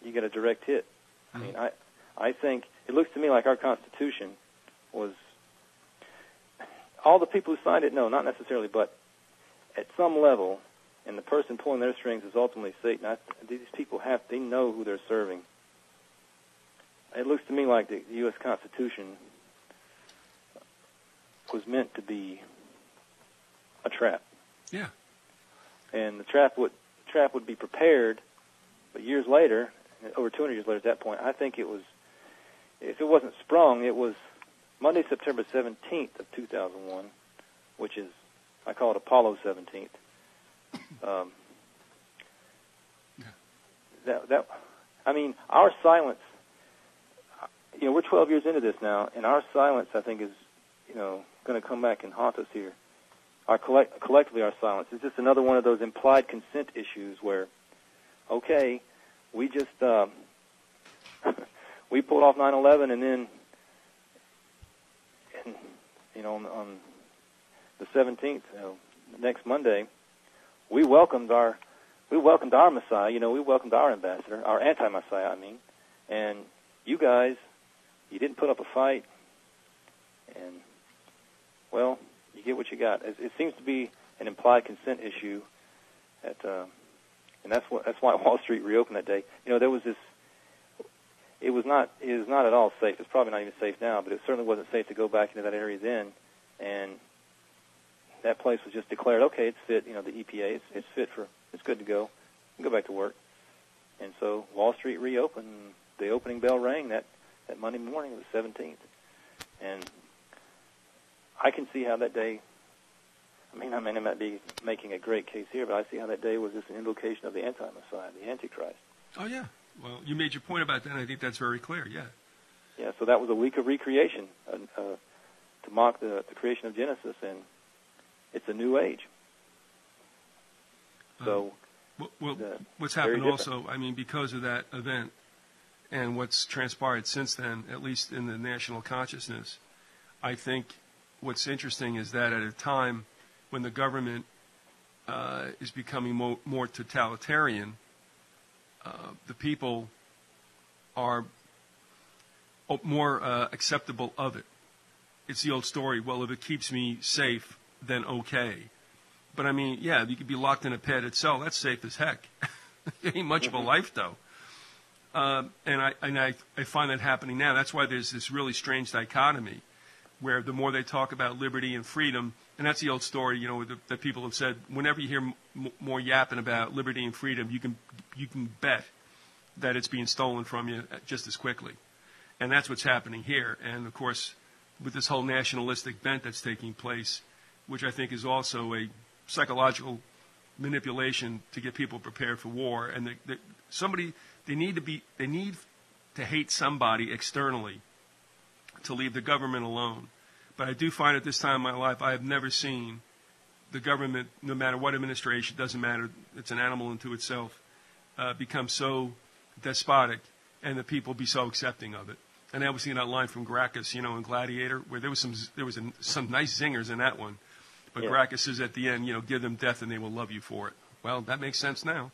you get a direct hit. I mean, I think it looks to me like our Constitution was, all the people who signed it, no, not necessarily, but at some level, and the person pulling their strings is ultimately Satan. These people they know who they're serving. It looks to me like the U.S. Constitution was meant to be a trap. Yeah. And the trap would be prepared, but years later, over 200 years later at that point, I think it was, if it wasn't sprung, it was Monday, September 17th of 2001, which is, I call it Apollo 17th. Our silence, we're 12 years into this now, and our silence, I think, is, going to come back and haunt us here. Collectively, our silence is just another one of those implied consent issues where, okay, we just we pulled off 9/11, and then, on the 17th, next Monday, we welcomed our Messiah. We welcomed our ambassador, our anti-Messiah, and you guys, you didn't put up a fight, and, well, you get what you got. It seems to be an implied consent issue, and that's why Wall Street reopened that day. There was this. It is not at all safe. It's probably not even safe now, but it certainly wasn't safe to go back into that area then, and that place was just declared, okay, it's fit. The EPA, it's fit it's good to go. You can go back to work. And so Wall Street reopened. The opening bell rang that Monday morning of the 17th, and I can see how that day, I might be making a great case here, but I see how that day was just an invocation of the anti-Messiah, the Antichrist. Oh, yeah. Well, you made your point about that, and I think that's very clear, yeah. Yeah, so that was a week of recreation to mock the creation of Genesis, and it's a new age. So, what's happened also, because of that event and what's transpired since then, at least in the national consciousness, I think what's interesting is that at a time when the government is becoming more totalitarian, the people are more acceptable of it. It's the old story, well, if it keeps me safe, then okay. But you could be locked in a padded cell. That's safe as heck. It ain't much of a life, though. And I find that happening now. That's why there's this really strange dichotomy, where the more they talk about liberty and freedom, and that's the old story, that people have said, whenever you hear more yapping about liberty and freedom, you can bet that it's being stolen from you just as quickly. And that's what's happening here. And, of course, with this whole nationalistic bent that's taking place, which I think is also a psychological manipulation to get people prepared for war. And they need to hate somebody externally to leave the government alone. But I do find at this time in my life, I have never seen the government, no matter what administration, doesn't matter, it's an animal unto itself, become so despotic and the people be so accepting of it. And I was seeing that line from Gracchus, in Gladiator, where there was some nice zingers in that one. But yeah. Gracchus says at the end, give them death and they will love you for it. Well, that makes sense now.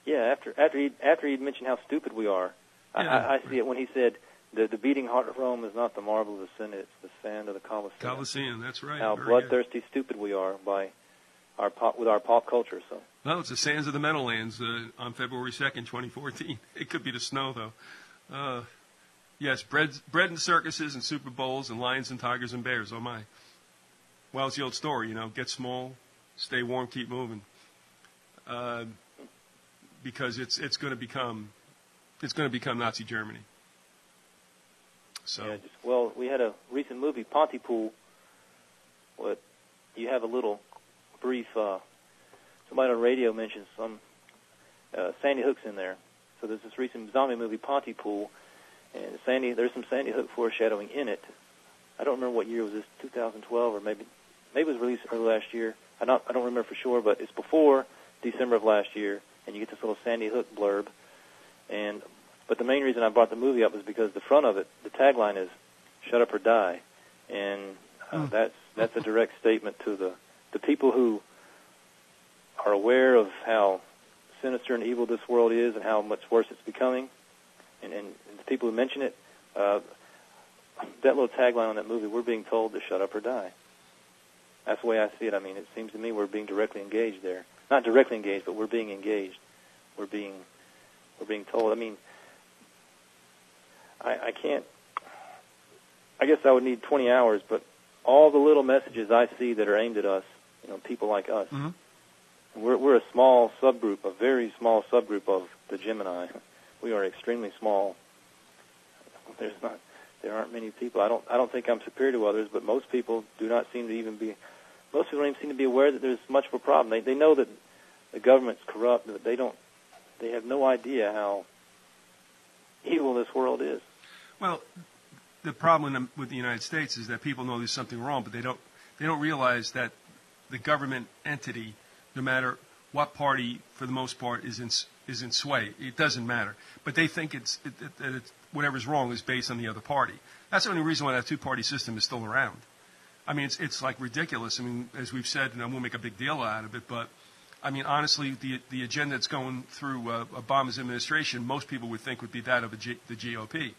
Yeah, after he'd mentioned how stupid we are, yeah. I see it when he said, the beating heart of Rome is not the marble of the Senate, it's the sand of the Colosseum. Colosseum, that's right. How bloodthirsty stupid we are with our pop culture. So. Well, it's the sands of the Meadowlands on February 2nd, 2014. It could be the snow, though. Yes, bread and circuses and Super Bowls and lions and tigers and bears. Oh, my. Well, it's the old story, get small, stay warm, keep moving. Because it's going to become Nazi Germany. So. Yeah, we had a recent movie, Pontypool. You have a little brief. Somebody on radio mentioned some Sandy Hook's in there. So there's this recent zombie movie, Pontypool, and there's some Sandy Hook foreshadowing in it. I don't remember what year was this, 2012 or maybe it was released early last year. I don't remember for sure, but it's before December of last year, and you get this little Sandy Hook blurb. But the main reason I brought the movie up was because the front of it, the tagline is "Shut up or die," and that's a direct statement to the people who are aware of how sinister and evil this world is and how much worse it's becoming, and the people who mention it. That little tagline on that movie, we're being told to shut up or die. That's the way I see it. I mean, it seems to me we're being directly engaged there. Not directly engaged, but we're being engaged. We're being told. I mean, I can't. I guess I would need 20 hours, but all the little messages I see that are aimed at us, people like us. Mm-hmm. We're a small subgroup, a very small subgroup of the Gemini. We are extremely small. There aren't many people. I don't think I'm superior to others, but most people do not seem to even be. Most people don't even seem to be aware that there's much of a problem. They know that the government's corrupt, but they have no idea how evil this world is. Well, the problem with the United States is that people know there's something wrong, but they don't realize that the government entity, no matter what party, for the most part, is in sway. It doesn't matter, but they think it's whatever's wrong is based on the other party. That's the only reason why that two-party system is still around. I mean, it's like ridiculous. I mean, as we've said, and I won't make a big deal out of it, but I mean, honestly, the agenda that's going through Obama's administration, most people would think would be that of the GOP.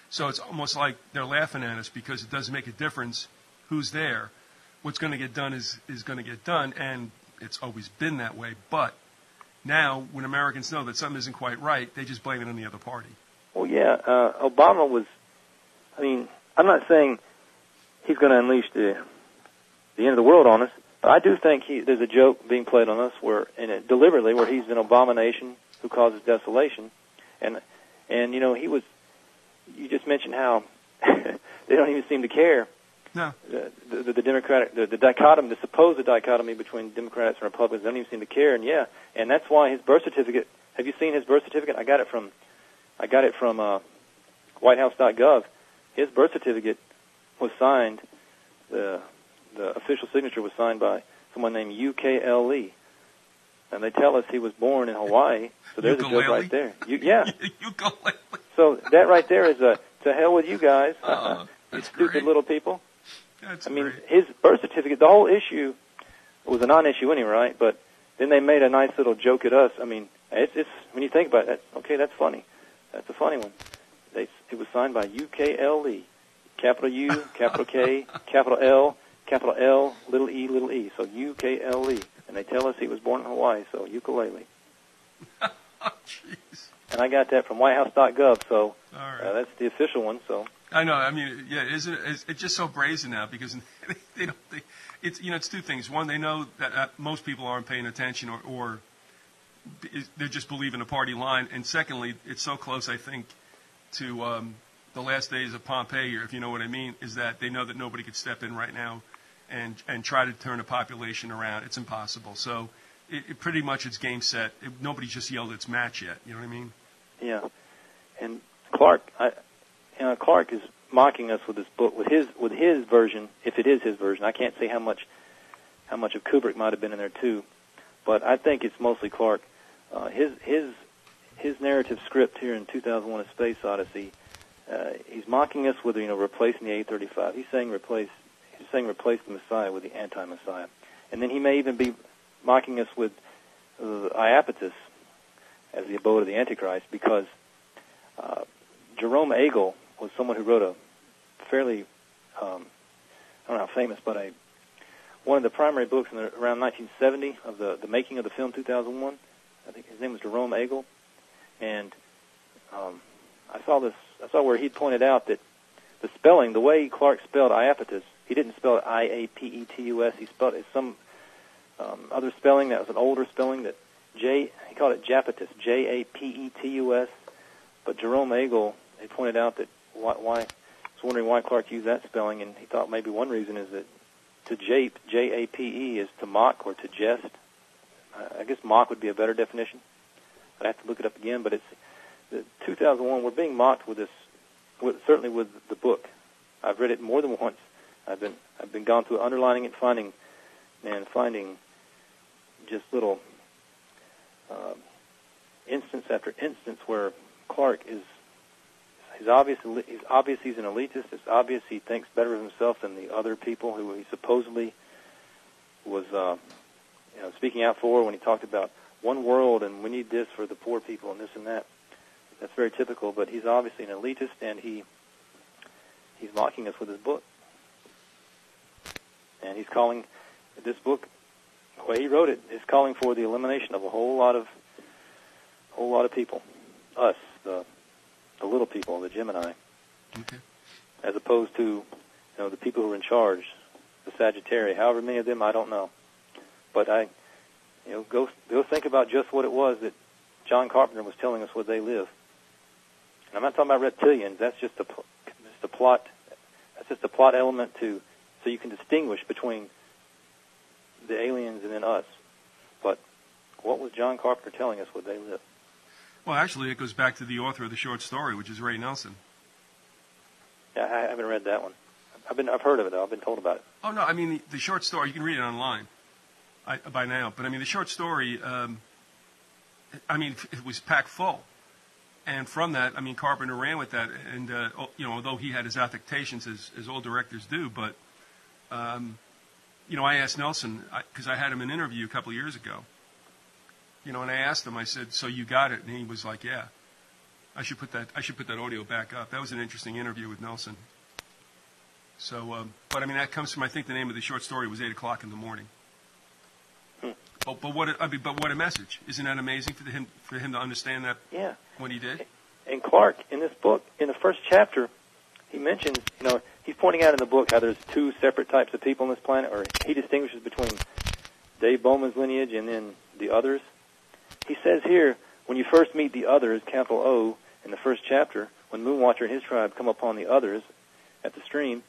So it's almost like they're laughing at us because it doesn't make a difference who's there. What's going to get done is going to get done, and it's always been that way. But now, when Americans know that something isn't quite right, they just blame it on the other party. Well, yeah, Obama was. I mean, I'm not saying he's going to unleash the end of the world on us, but I do think there's a joke being played on us deliberately, where he's an abomination who causes desolation, and he was. You just mentioned how they don't even seem to care. No. The Democratic, the dichotomy, the supposed dichotomy between Democrats and Republicans, they don't even seem to care, and that's why his birth certificate. Have you seen his birth certificate? I got it from WhiteHouse.gov. His birth certificate was signed. The official signature was signed by someone named UKLE, and they tell us he was born in Hawaii. So there's a joke right there. Ukulele. So that right there is to hell with you guys, you stupid great. Little people. That's I mean, great. his birth certificate, the whole issue was a non-issue anyway, right? But then they made a nice little joke at us. I mean, it's when you think about it, okay, that's funny. That's a funny one. It was signed by UKLE, capital U, capital K, capital L, little e. So UKLE, and they tell us he was born in Hawaii. So ukulele. Oh, jeez. And I got that from WhiteHouse.gov. So right. that's the official one. So. I know. I mean, yeah, it's just so brazen now because it's two things. One, they know that most people aren't paying attention or they're just believing the party line. And secondly, it's so close, I think, to the last days of Pompeii, if you know what I mean, is that they know that nobody could step in right now and try to turn a population around. It's impossible. So it pretty much it's game set. Nobody's just yelled its match yet. You know what I mean? Yeah. And Clark is mocking us with this book, with his version, if it is his version. I can't say how much of Kubrick might have been in there too, but I think it's mostly Clark. His narrative script here in 2001: A Space Odyssey. He's mocking us with replacing the A35. He's saying replace the Messiah with the anti-Messiah, and then he may even be mocking us with Iapetus as the abode of the Antichrist, because Jerome Agel was someone who wrote a fairly, I don't know how famous, but one of the primary books around 1970 of the making of the film 2001. I think his name was Jerome Agel, and I saw where he pointed out that the spelling, the way Clark spelled Iapetus, he didn't spell it Iapetus. He spelled it some other spelling that was an older spelling that he called it Japetus, Japetus. But Jerome Agel, he pointed out that why was wondering why Clark used that spelling, and he thought maybe one reason is that to jape, J-A-P-E, is to mock or to jest. I guess mock would be a better definition. I'd have to look it up again, but it's the 2001. We're being mocked with this, certainly with the book. I've read it more than once. I've been gone through underlining it, finding just little instance after instance where Clark he's obvious he's an elitist. It's obvious he thinks better of himself than the other people who he supposedly was speaking out for when he talked about one world and we need this for the poor people and this and that. That's very typical, but he's obviously an elitist, and he's mocking us with his book. And he's calling this book, the way he wrote it, is calling for the elimination of a whole lot of people, us, the little people, the Gemini, okay, as opposed to the people who are in charge, the Sagittarius. However many of them, I don't know, but go think about just what it was that John Carpenter was telling us where they live. And I'm not talking about reptilians. That's just a plot. That's just a plot element so you can distinguish between the aliens and then us. But what was John Carpenter telling us where they live? Well, actually, it goes back to the author of the short story, which is Ray Nelson. Yeah, I haven't read that one. I've heard of it, though. I've been told about it. Oh, no, I mean, the short story, you can read it online by now. But, I mean, the short story, it was packed full. And from that, I mean, Carpenter ran with that. And, although he had his affectations, as all directors do, but, I asked Nelson, because I had him in an interview a couple of years ago, and I asked him, I said, so you got it? And he was like, yeah. I should put that audio back up. That was an interesting interview with Nelson. So, but I mean, that comes from, I think the name of the short story was 8 o'clock in the morning. But what a message! Isn't that amazing for him to understand that? Yeah. When he did. And Clark, in this book, in the first chapter, he mentions, he's pointing out in the book how there's two separate types of people on this planet, or he distinguishes between Dave Bowman's lineage and then the others. He says here, when you first meet the others, capital O, in the first chapter, when Moonwatcher and his tribe come upon the others at the stream,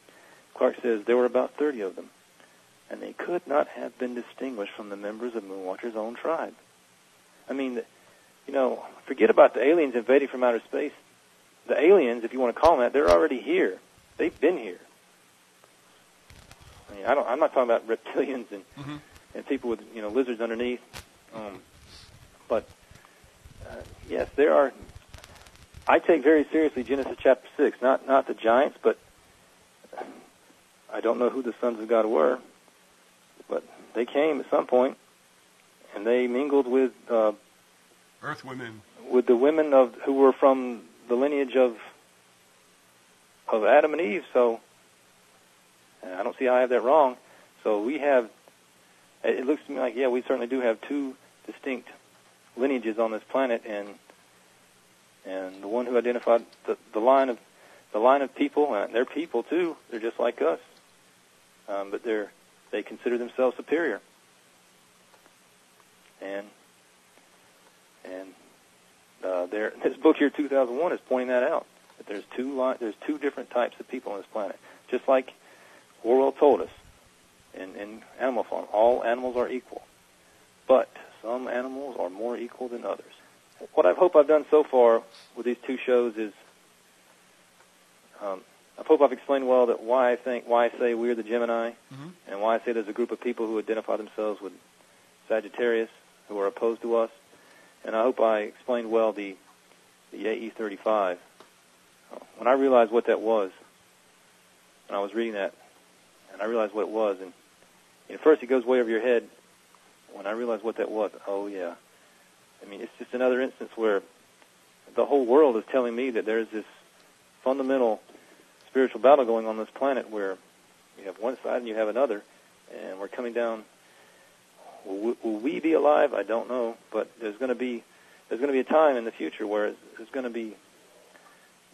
Clark says there were about 30 of them, and they could not have been distinguished from the members of Moonwatcher's own tribe. I mean, forget about the aliens invading from outer space. The aliens, if you want to call them that, they're already here. They've been here. I mean, I'm not talking about reptilians and people with lizards underneath. But yes, there are. I take very seriously Genesis chapter 6. Not the giants, but I don't know who the sons of God were, but they came at some point, and they mingled with earth women, with the women who were from the lineage of Adam and Eve. So I don't see how I have that wrong. So we have. It looks to me like we certainly do have two distinct lineages on this planet, and the one who identified the line of people, and they're people too. They're just like us, but they consider themselves superior. And this book here, 2001, is pointing that out, that there's two different types of people on this planet, just like Orwell told us. in Animal Farm. All animals are equal, but some animals are more equal than others. What I hope I've done so far with these two shows is I hope I've explained well that why I say we're the Gemini, and why I say there's a group of people who identify themselves with Sagittarius who are opposed to us, and I hope I explained well the AE35. When I realized what that was, when I was reading that, and I realized what it was, and at first it goes way over your head. When I realized what that was, oh yeah. I mean, it's just another instance where the whole world is telling me that there's this fundamental spiritual battle going on this planet where you have one side and you have another, and we're coming down. Will we be alive? I don't know, but there's going to be a time in the future where there's going to be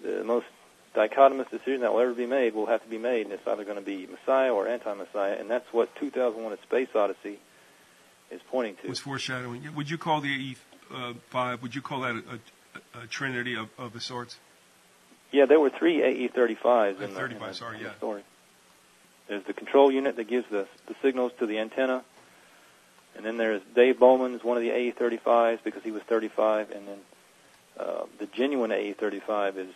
the most dichotomous decision that will ever be made will have to be made, and it's either going to be Messiah or anti-Messiah, and that's what 2001: A Space Odyssey is pointing to. Was foreshadowing. Would you call the AE5? Would you call that a trinity of the sorts? Yeah, there were three AE35s in the story. There's the control unit that gives the signals to the antenna, and then there's Dave Bowman's one of the AE35s because he was 35, and then the genuine AE35 is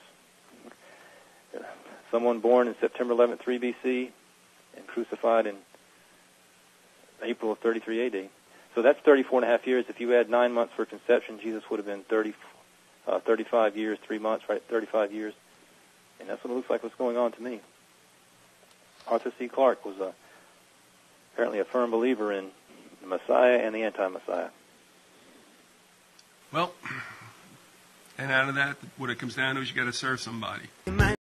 someone born in September 11th, 3 BC, and crucified in April of 33 AD. So that's 34 and a half years. If you add 9 months for conception, Jesus would have been 35 years, 3 months, right? 35 years. And that's what it looks like what's going on to me. Arthur C. Clarke was apparently a firm believer in the Messiah and the anti-Messiah. Well, and out of that, what it comes down to is you got to serve somebody.